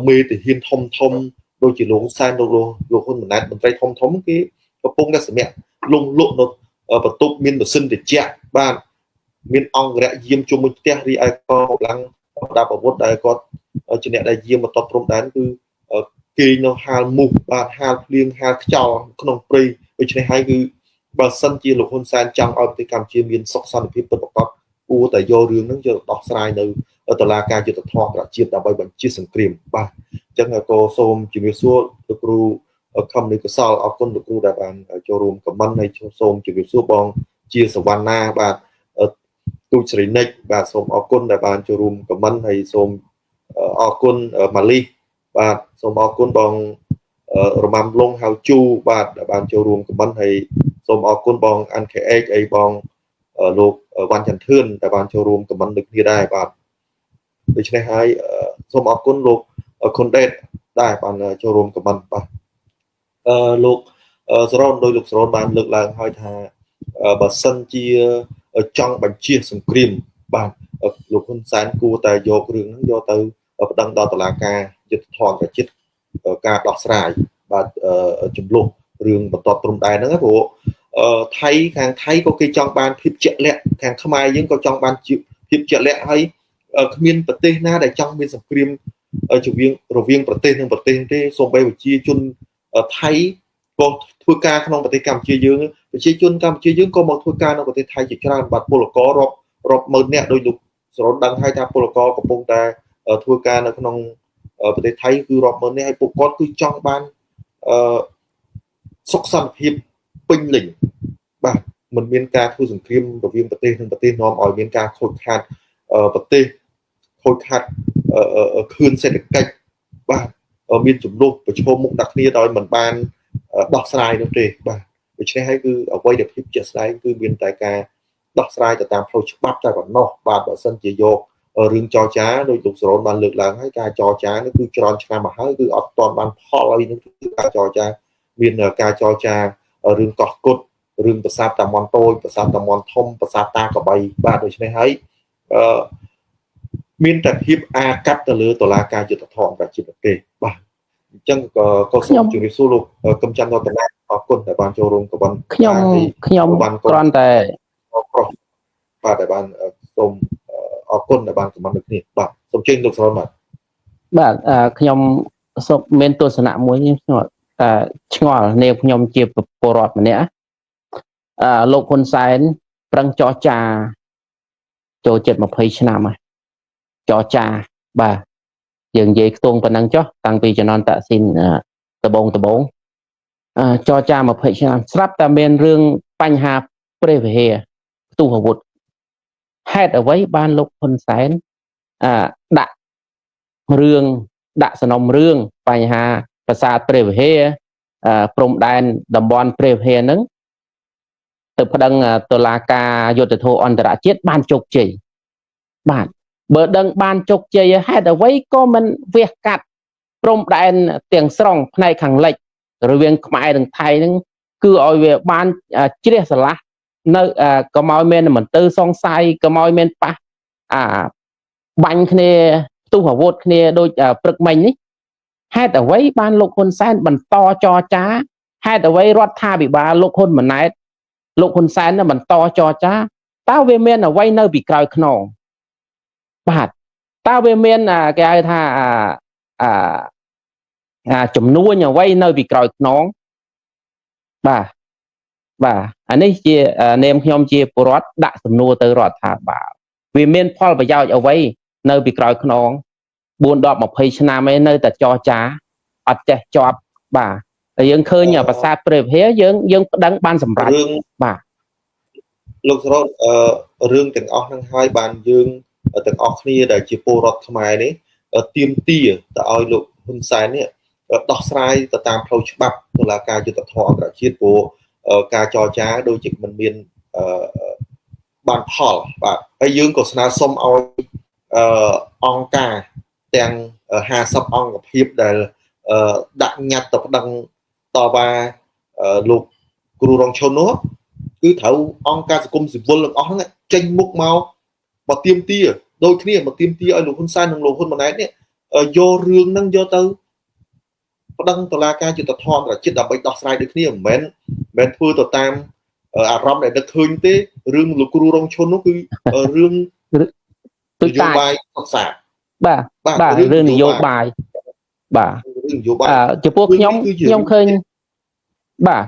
មេទាហានធំដូចជាលោកហ៊ុនសែនលោកហ៊ុនម៉ាណែតមន្ត្រីធំគេកំពុងតែសម្រាប់លងលក់នៅបន្ទប់មានម៉ាស៊ីនត្រជាក់បាទមានអង្គរៈយាមជុំវិញផ្ទះរីឯកងកម្លាំងប្រដាប់អាវុធដែលគាត់ជាអ្នកដែលយាមមកតបព្រំដែនគឺគេនៅហាលមូសបាទហាលភ្លៀងហាលខ្យល់ក្នុងព្រៃដូច្នេះហើយគឺបើសិនជាលោកហ៊ុនសែនចង់ឲ្យប្រទេសកម្ពុជាមានសុខសន្តិភាពពិតប្រាកដគួរតែយករឿងហ្នឹងយកដោះស្រាយនៅតុលាការយុត្តិធម៌អន្តរជាតិដើម្បីបញ្ជៀសសង្គ្រាមបាទអញ្ចឹងក៏សូមជំរាបសួរលោកគ្រូខំនេះកសលអរគុណលោកគ្រូដែលបានចូលរួមខមមិនហើយសូមជម្រាបសួរបងជាសវណ្ណាបាទទូចសេរីនិចបាទសូមអរគុណដែលបានចូលរួមខមមិនហើយសូមអរគុណម៉ាលីបាទសូមអរគុណបងរម៉ាំលងហៅជូបាទដែលបានចូលរួមខមមិនហើយសូមអរគុណបង NKH អីបងលោកវ៉ាន់ចន្ទធឿនដែលបានចូលរួមខមមិនដូចគ្នាដែរបាទដូច្នេះហើយសូមអរគុណលោកខុនដេតដែរបានចូលរួមខមមិនបាទលោកសរនដោយលោកសរនបានលើកឡើងហើយថាបើសិនជាចង់បញ្ជៀសសង្គ្រាមបាទលោកហ៊ុនសែនគួរតែយករឿងហ្នឹងយកទៅប្តឹងដល់តុលាការយុត្តិធម៌អន្តរជាតិការដោះស្រាយបាទចំនួនរឿងបន្ទាត់ព្រំដែនហ្នឹងព្រោះថៃខាងថៃក៏គេចង់បានភាពជាក់លាក់ខាងខ្មែរយើងក៏ចង់បានភាពជាក់លាក់ហើយគ្មានប្រទេសណាដែលចង់មានសង្គ្រាមរវាងប្រទេសនិងប្រទេសទេសូម្បីប្រជាជនថៃក៏ធ្វើការក្នុងប្រទេសកម្ពុជាយើងប្រជាជនកម្ពុជាយើងក៏មកធ្វើការនៅប្រទេសថៃជាច្រើនបាទពលកររាប់ម៉ឺននាក់ដោយលោកសរនដឹងហើយថាពលករកំពុងតែធ្វើការនៅក្នុងប្រទេសថៃគឺរាប់ម៉ឺននាក់ហើយពួកគាត់គឺចង់បានសុខសន្តិភាពពេញលេញបាទមិនមានការធ្វើសង្គ្រាមរវាងប្រទេសនិងប្រទេសនាំឲ្យមានការខូចខាតប្រទេសខូចខាតខឿនសេដ្ឋកិច្ចបាទមានចំនួនប្រឈមមុខដាក់គ្នាដោយមិនបានដោះស្រាយនោះទេបាទដូច្នេះហើយគឺអ្វីដែលភាពជាក់ស្ដែងគឺមានតែការដោះស្រាយទៅតាមផ្លូវច្បាប់តែប៉ុណ្ណោះបាទបើសិនជាយករឿងចរចាដោយលោកសរនបានលើកឡើងហើយការចរចានេះគឺច្រើនឆ្នាំមកហើយគឺអត់ទាន់បានផលអីនោះគឺការចរចាមានការចរចារឿងកោះគុតរឿងប្រាសាទតាមាន់តូចប្រាសាទតាមាន់ធំប្រាសាទតាកបីបាទដូច្នេះហើយមានតែភាពអាកាត់ទៅលើតុលាការយុត្តិធម៌អន្តរជាតិទេបាទអញ្ចឹងក៏សូមជម្រាបសួរលោកកឹមច័ន្ទរតនាអរគុណដែលបានចូលរួមក៏បានខ្ញុំគ្រាន់តែប្រុសបាទដែលបានសូមអរគុណដែលបានខមមិនដូចគ្នាបាទសូមជើញលោកសរនបាទខ្ញុំសូមមានទស្សនៈមួយខ្ញុំឆ្ងល់នាងខ្ញុំជាពលរដ្ឋម្នាក់លោកហ៊ុនសែនប្រឹងចរចាចូលជិត20ឆ្នាំហើយចរចាបាទយើងនិយាយខ្ទង់ប៉ុណ្ណឹងចុះតាំងពីជំនាន់តាក់ស៊ីនដបងចរចា20ឆ្នាំស្រាប់តែមានរឿងបញ្ហាព្រះវិហារផ្ទុះអាវុធហេតុអ្វីបានលោកហ៊ុនសែនដាក់សំណុំរឿងបញ្ហាប្រាសាទព្រះវិហារព្រំដែនតំបន់ព្រះវិហារហ្នឹងទៅប្តឹងតុលាការយុត្តិធម៌អន្តរជាតិបានជោគជ័យបាទបើដឹងបានជោគជ័យហេតុអ្វីក៏មិនវះកាត់ព្រំដែនទាំងស្រុងផ្នែកខាងលិចរវាងខ្មែរនិងថៃហ្នឹងគឺឲ្យវាបានជ្រះស្រឡះនៅកុំឲ្យមានមន្ទិលសង្ស័យកុំឲ្យមានប៉ះបាញ់គ្នាផ្ទុះអាវុធគ្នាដូចព្រឹកមិញនេះហេតុអ្វីបានលោកហ៊ុនសែនបន្តចរចាហេតុអ្វីរដ្ឋាភិបាលលោកហ៊ុនម៉ាណែតលោកហ៊ុនសែនបន្តចរចាតើវាមានអ្វីនៅពីក្រោយខ្នងបាទតើវាមានគេហៅថាចំនួនអ្វីនៅពីក្រោយខ្នងបាទអានេះជានាមខ្ញុំជាពលរដ្ឋដាក់សំណួរទៅរដ្ឋាភិបាលវាមានផលប្រយោជន៍អ្វីនៅពីក្រោយខ្នង4 10 20ឆ្នាំឯនៅតែចរចាអត់ចេះជាប់បាទតែយើងឃើញប្រាសាទព្រះវិហារយើងប្តឹងបានសម្រេចបាទ លោកសរតរឿងទាំងអស់ហ្នឹងហើយបានយើងទាំងអស់គ្នាដែលជាពលរដ្ឋខ្មែរនេះទាមទារទៅឲ្យលោកហ៊ុនសែននេះដោះស្រាយទៅតាមផ្លូវច្បាប់តុលាការយុត្តិធម៌អន្តរជាតិព្រោះការចរចាដូចជាមិនមានបានផលបាទហើយយើងក៏ស្នើសុំឲ្យអង្គការទាំង50អង្គភាពដែលដាក់ញត្តិទៅប្តឹងតវ៉ាលោកគ្រូរងឈុននោះគឺត្រូវអង្គការសង្គមស៊ីវិលទាំងអស់ហ្នឹងចេញមុខមកទាមទារដូចគ្នាមកទាមទារឲ្យលោកហ៊ុនសែននិងលោកហ៊ុនម៉ាណែតនេះយករឿងហ្នឹងយកទៅប្តឹងតុលាការយុត្តិធម៌អន្តរជាតិដើម្បីដោះស្រាយដូចគ្នាមិនមែនធ្វើទៅតាមអារម្មណ៍ដែលនឹកឃើញទេរឿងលោកគ្រូរងឈុននោះគឺរឿងនយោបាយសិក្សាបាទរឿងនយោបាយបាទរឿងនយោបាយចំពោះខ្ញុំឃើញបាទ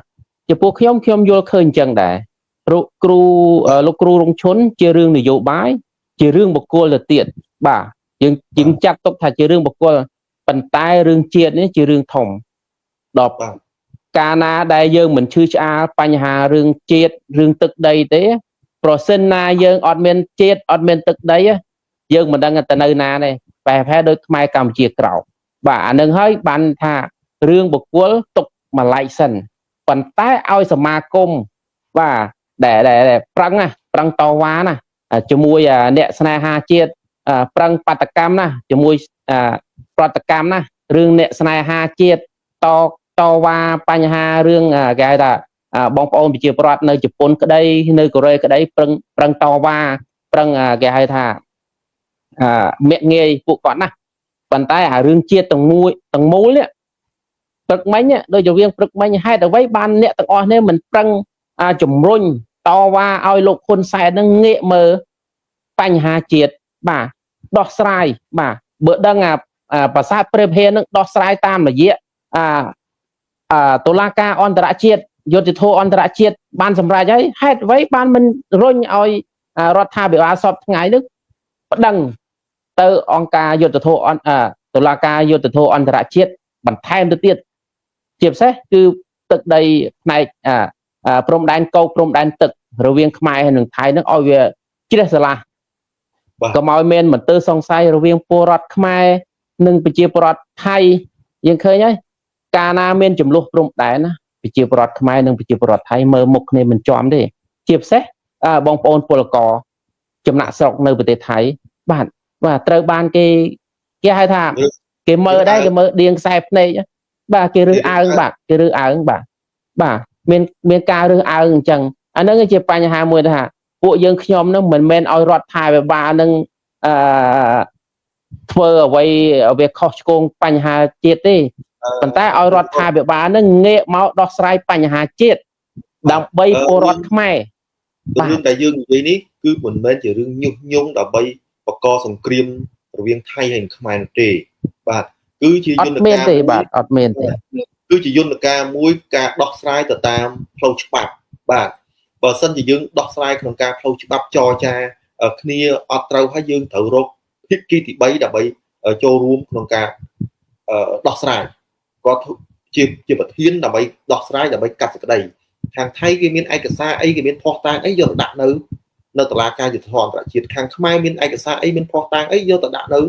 ចំពោះខ្ញុំយល់ឃើញអញ្ចឹងដែរលោកគ្រូរងឈុនជារឿងនយោបាយជារឿងបុគ្គលទៅទៀតបាទយើងចាត់ទុកថាជារឿងបុគ្គលប៉ុន្តែរឿងជាតិនេះជារឿងធំដល់កាលណាដែលយើងមិនឈឺឆ្អាលបញ្ហារឿងជាតិរឿងទឹកដីទេប្រសិនណាយើងអត់មានជាតិអត់មានទឹកដីយើងមិនដឹងទៅនៅណាទេប្រហែលដូចខ្មែរកម្ពុជាក្រោមបាទអានឹងហើយបានថារឿងបុគ្គលទុកមួយឡែកសិនប៉ុន្តែឲ្យសមាគមបាទដែលប្រឹងតវ៉ាណាជាមួយអ្នកស្នេហាជាតិប្រឹងបាតកម្មណាជាមួយប្រតិកម្មណារឿងអ្នកស្នេហាជាតិតវ៉ាបញ្ហារឿងគេហៅថាបងប្អូនប្រជាពលរដ្ឋនៅជប៉ុនក្តីនៅកូរ៉េក្តីប្រឹងតវ៉ាប្រឹងគេហៅថាមាក់ងាយពួកគាត់ណាប៉ុន្តែអារឿងជាតិទាំងមូលនេះព្រឹកមិញដូចជាវាងព្រឹកមិញហេតុអ្វីបានអ្នកទាំងអស់នេះមិនប្រឹងជំរុញតវ៉ាឲ្យលោកហ៊ុនសែននឹងងាកមើលបញ្ហាជាតិបាទដោះស្រាយបាទបើដឹងប្រាសាទព្រះវិហារនឹងដោះស្រាយតាមរយៈតុលាការអន្តរជាតិយុត្តិធម៌អន្តរជាតិបានសម្រេចហើយហេតុអ្វីបានមិនរុញឲ្យរដ្ឋាភិបាលសពថ្ងៃនេះប្តឹងទៅអង្គការយុត្តិធម៌តុលាការយុត្តិធម៌អន្តរជាតិបន្ថែមទៅទៀតជាពិសេសគឺទឹកដីផ្នែកព្រំដែនគោកព្រំដែនទឹករវាងខ្មែរនិងថៃនឹងឲ្យវាជ្រះស្រឡះកុំឲ្យមានមន្ទិលសង្ស័យរវាងពលរដ្ឋខ្មែរនិងប្រជាពលរដ្ឋថៃយើងឃើញហើយកាលណាមានចំនួនព្រំដែនណាប្រជាពលរដ្ឋខ្មែរនិងប្រជាពលរដ្ឋថៃមើលមុខគ្នាមិនជាប់ទេជាពិសេសបងប្អូនពលករចំណាក់ស្រុកនៅប្រទេសថៃបាទត្រូវបានគេហៅថាគេមើលដែរគេមើលដៀងខ្សែភ្នែកបាទគេរើសអើងបាទមានការរើសអើងអញ្ចឹងអានឹងជាបញ្ហាមួយថាពួកយើងខ្ញុំនឹងមិនមែនឲ្យរដ្ឋាភិបាលនឹងធ្វើអ្វីវាខុសឆ្គងបញ្ហាជាតិទេប៉ុន្តែឲ្យរដ្ឋាភិបាលនឹងងាកមកដោះស្រាយបញ្ហាជាតិដើម្បីពលរដ្ឋខ្មែររឿងដែលយើងនិយាយនេះគឺមិនមែនជារឿងញុះញង់ដើម្បីបង្កសង្គ្រាមរវាងថៃហើយនិងខ្មែរទេបាទគឺជាយន្តការទេបាទអត់មានទេគឺជាយន្តការមួយការដោះស្រាយទៅតាមផ្លូវច្បាប់បាទបើសិនជាយើងដោះស្រាយក្នុងការផ្លូវច្បាប់ចរចាគ្នាអត់ត្រូវហើយយើងត្រូវរកភាគីទី3ដើម្បីចូលរួមក្នុងការដោះស្រាយគាត់ជាប្រធានដើម្បីដោះស្រាយដើម្បីកាត់សេចក្តីខាងថៃគេមានឯកសារអីគេមានភស្តុតាងអីយកទៅដាក់នៅតុលាការយុត្តិធម៌អន្តរជាតិខាងខ្មែរមានឯកសារអីមានភស្តុតាងអីយកទៅដាក់នៅ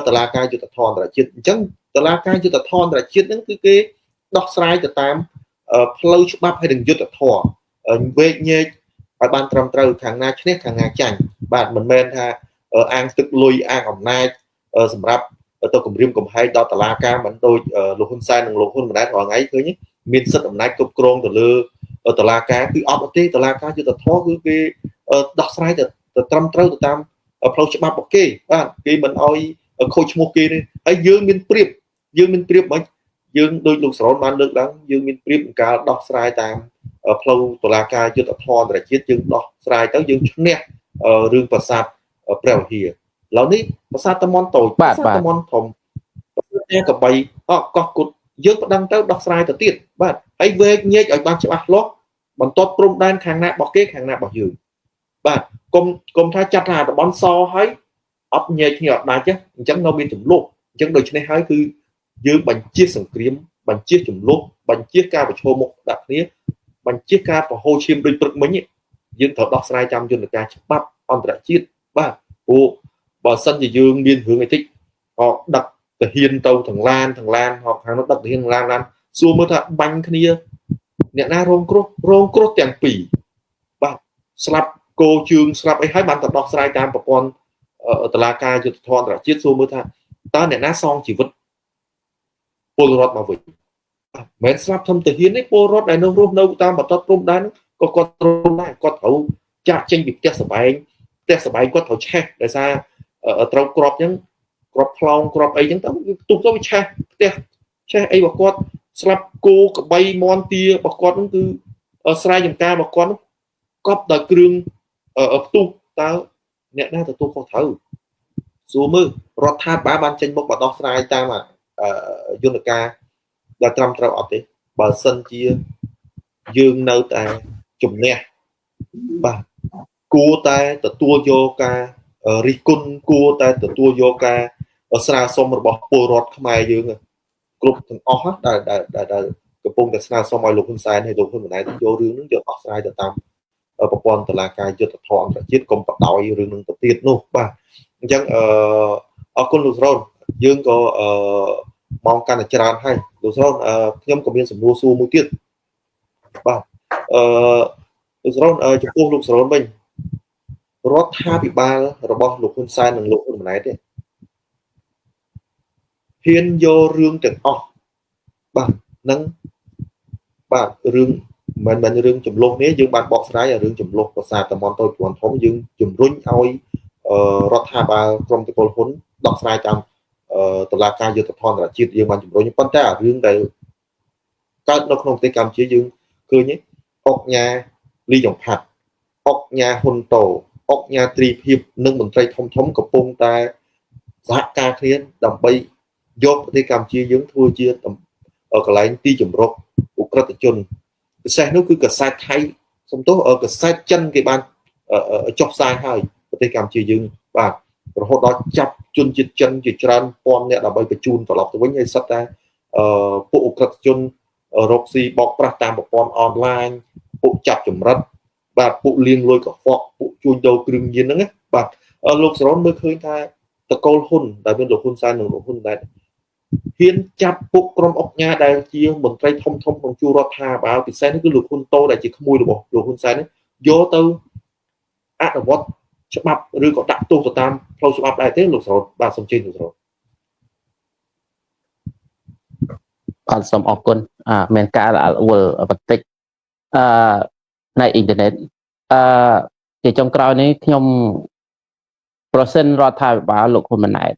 តុលាការយុត្តិធម៌អន្តរជាតិអញ្ចឹងតុលាការយុត្តិធម៌អន្តរជាតិហ្នឹងគឺគេដោះស្រាយទៅតាមផ្លូវច្បាប់ហើយនឹងយុត្តិធម៌វែកញែកឲ្យបានត្រឹមត្រូវខាងណាឈ្នះខាងណាចាញ់បាទមិនមែនថាអាងទឹកលុយអាងអំណាចសម្រាប់ទៅគម្រាមកំហែងដល់តុលាការមិនដូចលោកហ៊ុនសែននិងលោកហ៊ុនម៉ាណែតរាល់ថ្ងៃឃើញមានសិទ្ធិអំណាចគ្រប់គ្រងទៅលើតុលាការគឺអត់ទេតុលាការយុត្តិធម៌គឺគេដោះស្រាយទៅត្រឹមត្រូវទៅតាមផ្លូវច្បាប់របស់គេបាទគេមិនអោយខូចឈ្មោះគេទេហើយយើងមានប្រៀបមិនយើងដូចលោកសរនបានលើកឡើងយើងមានប្រៀបនឹងការដោះស្រាយតាមផ្លូវតុលាការយុត្តិធម៌អន្តរជាតិយើងដោះស្រាយទៅយើងឈ្នះរឿងប្រាសាទព្រះវិហារឥឡូវនេះប្រាសាទតាម៉ុនតូចប្រាសាទតាម៉ុនធំប្រាសាទកបីកោះគុតយើងប្តឹងទៅដោះស្រាយទៅទៀតបាទហើយវែកញែកឲ្យបានច្បាស់លាស់បន្ទាត់ព្រំដែនខាងណារបស់គេខាងណារបស់យើងបាទគុំថាចាត់ថាតំបន់សហើយអត់ញែកគ្នាអត់ដាច់ទេអញ្ចឹងនៅមានចំនួនអញ្ចឹងដូច្នេះហើយគឺយើងបញ្ជាសង្គ្រាមបញ្ជាចំនួនបញ្ជាការប្រឈមមុខដាក់គ្នាបញ្ជាការប្រហោឈាមដូចព្រឹកមិញ យើងត្រូវដោះស្រាយតាមយន្តការច្បាប់អន្តរជាតិបាទព្រោះបើសិនជាយើងមានរឿងអីតិចអត់ដឹកទាហានទៅទាំងឡានហកខាងនោះដឹកទាហានឡានសួរមើលថាបាញ់គ្នាអ្នកណារងគ្រោះទាំងពីរបាទស្លាប់គោជើងស្លាប់អីហើយបានទៅដោះស្រាយតាមប្រព័ន្ធតុលាការយុត្តិធម៌អន្តរជាតិសួរមើលថាតើអ្នកណាសងជីវិតពលរដ្ឋមកវិញមិនមែនស្លាប់ធំទាហាននេះពលរដ្ឋដែលនៅរស់នៅតាមបន្ទាត់ព្រំដែនក៏គាត់ត្រូវដែរគាត់ត្រូវចាក់ចេញពីផ្ទះសម្បែងគាត់ត្រូវឆេះដោយសារត្រូវក្របអញ្ចឹងក្របខ្លោងក្របអីអញ្ចឹងទៅទុកទៅវាឆេះផ្ទះឆេះអីរបស់គាត់ស្លាប់គោក្បីមន់ទារបស់គាត់ហ្នឹងគឺស្រែចម្ការរបស់គាត់កប់ដោយគ្រឿងផ្ទុះតើអ្នកណាទទួលខុសត្រូវសួរមើលរដ្ឋាភិបាលបានចេញមុខបដោះស្រាយតាមយន្តការដែលត្រឹមត្រូវអត់ទេបើសិនជាយើងនៅតែជំនះបាទគួរតែទទួលយកការរិះគន់គួរតែទទួលយកការស្នើសុំរបស់ពលរដ្ឋខ្មែរយើងគ្រប់ទាំងអស់ដែលកំពុងតែស្នើសុំឲ្យលោកហ៊ុនសែនហើយលោកហ៊ុនម៉ាណែតយករឿងហ្នឹងយកដោះស្រាយទៅតាមប្រព័ន្ធតុលាការយុត្តិធម៌អន្តរជាតិកុំបដ ாய் រឿងនឹងទៅទៀតនោះបាទអញ្ចឹងអរគុណលោកស្រោនយើងក៏មកកាន់តែច្រើនហើយលោកស្រោនខ្ញុំក៏មានសំណួរសួរមួយទៀតបាទលោកស្រោនចំពោះលោកស្រោនវិញរដ្ឋាភិបាលរបស់លោកហ៊ុនសែននិងលោកហ៊ុនម៉ាណែតទេហ៊ានយករឿងទាំងអស់បាទនឹងបាទរឿងមិនមែនរឿងចំនួននេះយើងបានបកស្រាយរឿងចំនួនភាសាតំបន់តូចជាន់ធំយើងជំរុញឲ្យរដ្ឋាភិបាលក្រមតកូលហ៊ុនដោះស្រាយតាមតុលាការយុត្តិធម៌អន្តរជាតិយើងបានជំរុញប៉ុន្តែរឿងដែលកើតនៅក្នុងប្រទេសកម្ពុជាយើងឃើញអុកញ៉ាលីយ៉ុងផាត់អុកញ៉ាហ៊ុនតូអុកញ៉ាទ្រីភិបនិងមន្ត្រីធំកំពុងតែសហការគ្នាដើម្បីយកប្រទេសកម្ពុជាយើងធ្វើជាកន្លែងទីជម្រកឧក្រិដ្ឋជនពិសេសនោះគឺកាសែតថៃសំទោសកាសែតចិនគេបានចុះផ្សាយហើយប្រទេសកម្ពុជាយើងបាទរហូតដល់ចាប់ជនជាតិចិនជាច្រើនពាន់អ្នកដើម្បីបញ្ជូនត្រឡប់ទៅវិញហើយសិតតែពួកឧក្រិដ្ឋជនរកស៊ីបោកប្រាស់តាមប្រព័ន្ធអនឡាញពួកចាប់ចម្រិតបាទពួកលៀងលួយកខ្វក់ពួកជួញដូរគ្រឿងញៀនហ្នឹងណាបាទលោកសរនមើលឃើញថាតកូលហ៊ុនដែលមានលោកហ៊ុនសែននិងលោកហ៊ុនដែលហ៊ានចាប់ពួកក្រុមអុកញ៉ាដែលជាមន្ត្រីធំក្នុងជួររដ្ឋាភិបាលពិសេសនេះគឺលោកហ៊ុនតូដែលជាក្មួយរបស់លោកហ៊ុនសែនយកទៅអនុវត្តច្បាប់ឬក៏ដាក់ទោសទៅតាមផ្លូវច្បាប់ដែរទេលោកសរនបាទសូមជឿលោកសរនបាទសូមអរគុណមានការរអល់អួលបន្តិចในអ៊ីនធឺណិតជាចុងក្រោយនេះខ្ញុំប្រសិនរដ្ឋាភិបាលលោកហ៊ុនម៉ាណែត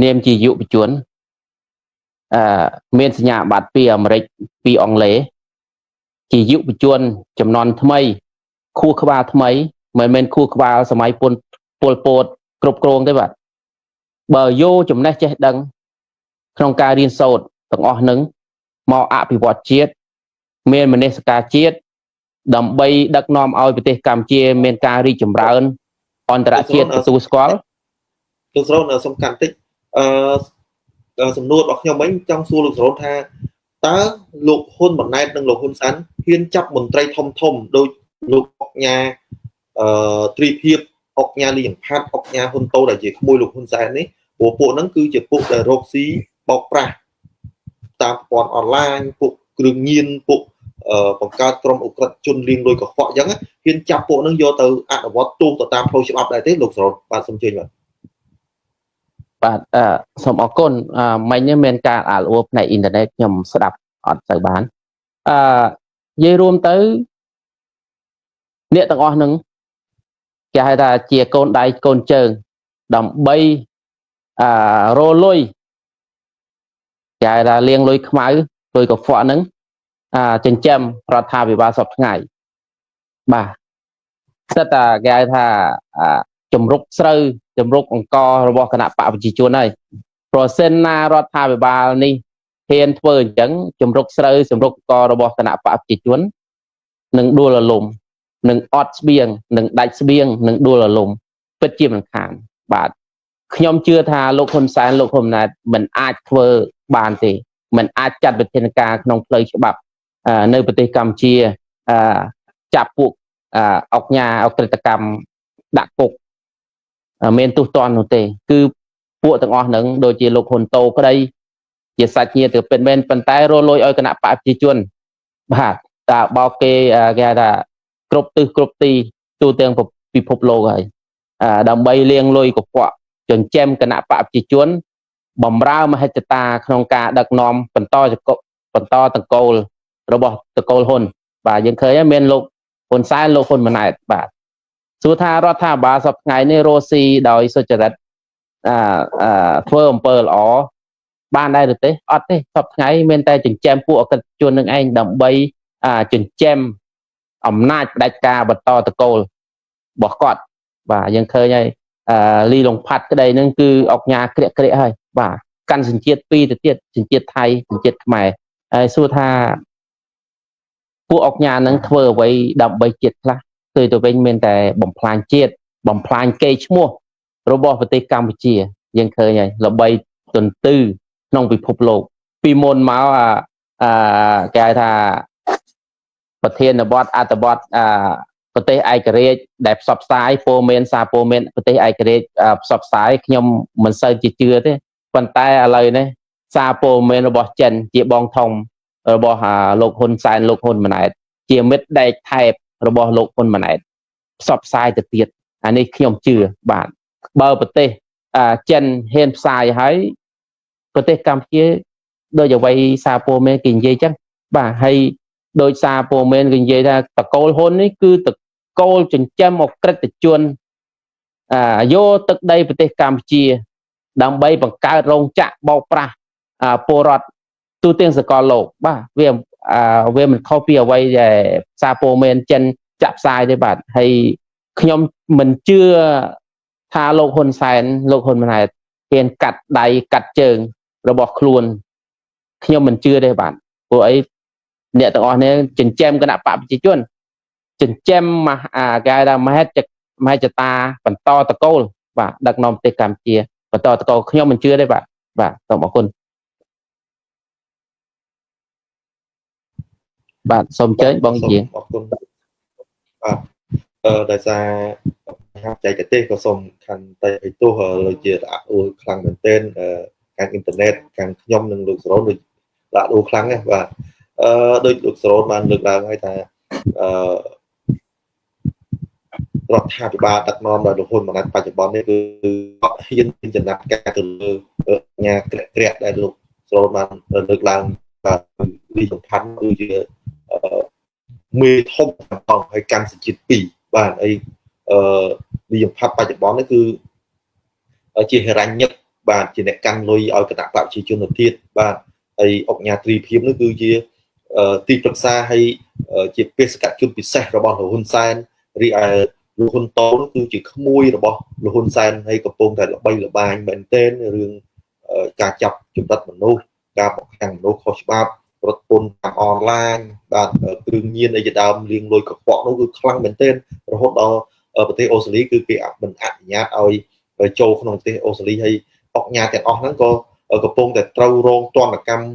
នាមជាយុវជនមានសញ្ញាបត្រពីអាមេរិកពីអង់គ្លេសជាយុវជនចំនួនថ្មីខួរក្បាលថ្មីមិនមែនខួរក្បាលសម័យពលពតគ្រប់គ្រងទេបាទបើយកចំណេះចេះដឹងក្នុងការរៀនសូត្រទាំងអស់នឹងមកអភិវឌ្ឍជាតិមានមនសិការជាតិដើម្បីដឹកនាំឲ្យប្រទេសកម្ពុជាមានការរីកចម្រើនអន្តរជាតិទទួលស្គាល់លោកស្រោនសំខាន់តិចសំណួររបស់ខ្ញុំវិញចង់សួរលោកស្រោនថាតើលោកហ៊ុនម៉ាណែតនិងលោកហ៊ុនសែនហ៊ានចាប់មន្ត្រីធំដោយលោកអុកញ៉ាទ្រីភិបអុកញ៉ាលីយ៉ុងផាត់អុកញ៉ាហ៊ុនតូដែលជាក្មួយលោកហ៊ុនសែននេះព្រោះពួកហ្នឹងគឺជាពួកដែលរកស៊ីបោកប្រាស់តាមប្រព័ន្ធអនឡាញពួកគ្រឿងញៀនពួកបង្កើតក្រុមអ ுக ្រិតជនលៀងលួយកខ្វក់អញ្ចឹងហ៊ានចាប់ពួកហ្នឹងយកទៅអនុវត្តទោសទៅតាមផ្លូវច្បាប់ដែរទេលោកស្រោនបាទសូមជឿបាទសូមអរគុណមិញមានការអាលអួរផ្នែកអ៊ីនធឺណិតខ្ញុំស្ដាប់អត់ទៅបាននិយាយរួមទៅអ្នកទាំងអស់ហ្នឹងគេហៅថាជាកូនដៃកូនជើងដើម្បីរលុយគេហៅថាលៀងលុយខ្មៅលុយកខ្វក់ហ្នឹងចិញ្ចឹមរដ្ឋាភិបាលសពថ្ងៃបាទសិតតែគេហៅថាជំរុកស្រូវជំរុកអង្គរបស់គណៈបកប្រជាជនហើយប្រសិនណារដ្ឋាភិបាលនេះហ៊ានធ្វើអញ្ចឹងជំរុកស្រូវជំរុកអង្គរបស់គណៈបកប្រជាជននឹងដួលរលំនឹងអត់ស្បៀងនឹងដាច់ស្បៀងនឹងដួលរលំពិតជាមិនខានបាទខ្ញុំជឿថាលោកហ៊ុនសែនលោកហ៊ុនម៉ាណែតមិនអាចធ្វើបានទេមិនអាចចាត់វិធានការក្នុងផ្លូវច្បាប់នៅប្រទេសកម្ពុជាចាប់ពួក អុកញ៉ាអក្រិតកម្មដាក់គុកមានទោសទណ្ឌនោះទេគឺពួកទាំងអស់ហ្នឹងដូចជាលោកហ៊ុនតូក្តីជាសាច់ញាតិទៅពិតមែនប៉ុន្តែរលួយឲ្យគណៈបកប្រជាជនបាទតើបោកគេគេហៅថាគ្រប់ទិសគ្រប់ទីទូទាំងពិភពលោកហើយដើម្បីលាងលុយកខ្វក់ចិញ្ចឹមគណៈបកប្រជាជនបំរើមហិច្ឆតាក្នុងការដឹកនាំបន្តតកូលរបស់តកូលហ៊ុនបាទយើងឃើញមានលោកហ៊ុនសែនលោកហ៊ុនម៉ាណែតបាទសួរថារដ្ឋាភិបាលសប្តាហ៍ថ្ងៃនេះរស់ស៊ីដោយសុចរិតធ្វើអំពើល្អបានដែរឬទេអត់ទេសប្តាហ៍ថ្ងៃមានតែចិញ្ចឹមពួកអក្រិតជននឹងឯងដើម្បីចិញ្ចឹមអំណាចផ្ដាច់ការបន្តតកូលរបស់គាត់បាទយើងឃើញហើយលីលងផាត់ក្តីហ្នឹងគឺអុកញ៉ាក្រាក់ហើយបាទកាន់សញ្ជាតិពីរទៅទៀតសញ្ជាតិថៃសញ្ជាតិខ្មែរហើយសួរថាពួកអុកញ៉ាហ្នឹងធ្វើអ្វីដើម្បីជាតិខ្លះគឺទៅវិញមានតែបំផ្លាញជាតិបំផ្លាញកេរ្តិ៍ឈ្មោះរបស់ប្រទេសកម្ពុជាយើងឃើញហើយល្បីទន្ទឹក្នុងពិភពលោកពីមុនមកគេហៅថាប្រធានបទអត្ថបទប្រទេសឯករាជ្យដែលផ្សព្វផ្សាយព័ត៌មានសារព័ត៌មានប្រទេសឯករាជ្យផ្សព្វផ្សាយខ្ញុំមិនសូវជាជឿទេប៉ុន្តែឥឡូវនេះសារព័ត៌មានរបស់ចិនជាបងធំរបស់លោកហ៊ុនសែនលោកហ៊ុនម៉ាណែតជាមិត្តដែកថែបរបស់លោកហ៊ុនម៉ាណែតផ្សព្វផ្សាយទៅទៀតអានេះខ្ញុំជឿបាទបើប្រទេសចិនហ៊ានផ្សាយហើយប្រទេសកម្ពុជាដូចអ្វីសារព័ត៌មានគេនិយាយចឹងបាទហើយដោយសារព័ត៌មានគេនិយាយថាតកូលហ៊ុននេះគឺតកូលចិញ្ចឹមអក្រិតជនយកទឹកដីប្រទេសកម្ពុជាដើម្បីបង្កើតរោងចក្របោកប្រាស់ពលរដ្ឋទូទាំងសកលលោកបាទវាមិនខុសពីអ្វីដែលសារព័ត៌មានចិនចាក់ផ្សាយទេបាទហើយខ្ញុំមិនជឿថាលោកហ៊ុនសែនលោកហ៊ុនម៉ាណែតហ៊ានកាត់ដៃកាត់ជើងរបស់ខ្លួនខ្ញុំមិនជឿទេបាទព្រោះអីអ្នកទាំងអស់នេះចិញ្ចឹមគណៈបកប្រជាជនចិញ្ចឹមគេហៅថាមហិច្ឆតាបន្តតកូលបាទដឹកនាំប្រទេសកម្ពុជាបន្តតកូលខ្ញុំមិនជឿទេបាទសូមអរគុណបាទសូមអញ្ជើញបងជាអរគុណបាទដោយសារហាប់ចែកទេសក៏សូមខន្តីឲ្យទោសដូចជាដាក់អួលខ្លាំងមែនទែនខាងអ៊ីនធឺណិតខាងខ្ញុំនិងលោកសរោនដូចដាក់អួលខ្លាំងណាស់បាទដោយលោកសរោនបានលើកឡើងហើយថារដ្ឋាភិបាលដឹកនាំដោយលោកហ៊ុនម៉ាណែតបច្ចុប្បន្ននេះគឺអត់ហ៊ានចំណាត់ការទៅលើញ៉ាក្រាក់ដែលលោកសរោនបានលើកឡើងបាទវាសំខាន់គឺជាមេធំផងហើយកាន់សញ្ជាតិពីរបាទអីវិយមផាត់បច្ចុប្បន្ននេះគឺជាហិរញ្ញិកបាទជាអ្នកកាន់លុយឲ្យគណៈបកប្រជាជនទៅទៀតបាទហើយអុកញ៉ាទ្រីភិបនោះគឺជាទីប្រឹក្សាហើយជាបេសកជនពិសេសរបស់លោកហ៊ុនសែនរីឯលោកហ៊ុនតូនគឺជាក្មួយរបស់លោកហ៊ុនសែនហើយកំពុងតែល្បីល្បាញមែនទែនរឿងការចាប់ចម្រិតមនុស្សការបង្ខាំងមនុស្សខុសច្បាប់រត់ពន្ធតាមអនឡាញបាទគ្រឿងញៀនអីជាដើមលៀងលុយកខ្វក់នោះគឺខ្លាំងមែនទែនរហូតដល់ប្រទេសអូស្ត្រាលីគឺគេមិនអនុញ្ញាតឲ្យចូលក្នុងប្រទេសអូស្ត្រាលីហើយអុកញ៉ាទាំងអស់ហ្នឹងក៏កំពុងតែត្រូវរងទណ្ឌកម្ម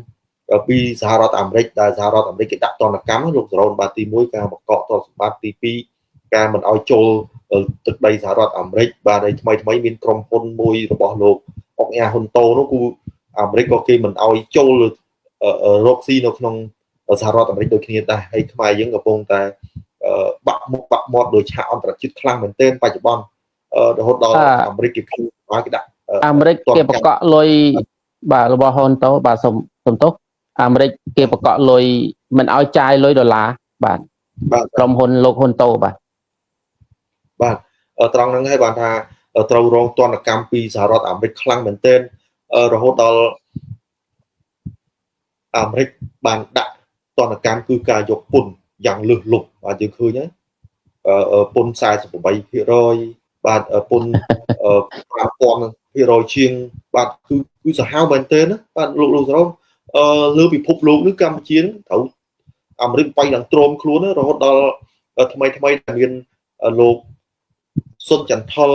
ពីសហរដ្ឋអាមេរិកដែលសហរដ្ឋអាមេរិកគេដាក់ទណ្ឌកម្មលោកសរោនបាទទី1ការបង្កកទ្រព្យសម្បត្តិទី2ការមិនឲ្យចូលទឹកដីសហរដ្ឋអាមេរិកបាទហើយថ្មីមានក្រុមហ៊ុនមួយរបស់លោកអុកញ៉ាហ៊ុនតូនោះគឺអាមេរិកក៏គេមិនឲ្យចូលរកស៊ីនៅក្នុងសហរដ្ឋអាមេរិកដូចគ្នាដែរហើយខ្មែរយើងកំពុងតែបាក់មុខបាក់មាត់ដោយឆាកអន្តរជាតិខ្លាំងមែនទែនបច្ចុប្បន្នរហូតដល់អាមេរិកគេឃើញគេដាក់អាមេរិកគេបកកលុយបាទរបស់ហ៊ុនតូបាទសូមទោសអាមេរិកគេបកកលុយមិនឲ្យចាយលុយដុល្លារបាទក្រុមហ៊ុនលោកហ៊ុនតូបាទត្រង់ហ្នឹងហើយបានថាត្រូវរងទណ្ឌកម្មពីសហរដ្ឋអាមេរិកខ្លាំងមែនទែនរហូតដល់អាមេរិកបានដាក់ទណ្ឌកម្មគឺការយកពន្ធយ៉ាងលើសលប់បាទយើងឃើញហើយពន្ធ 48% បាទពន្ធ 5000% ជាងបាទគឺសាហាវមែនទែនណាបាទលោកសរោមលើពិភពលោកនេះកម្ពុជាត្រូវអាមេរិកបាយឡើងទ្រាំខ្លួនរហូតដល់ថ្មីដែលមានលោកសុនចន្ទថល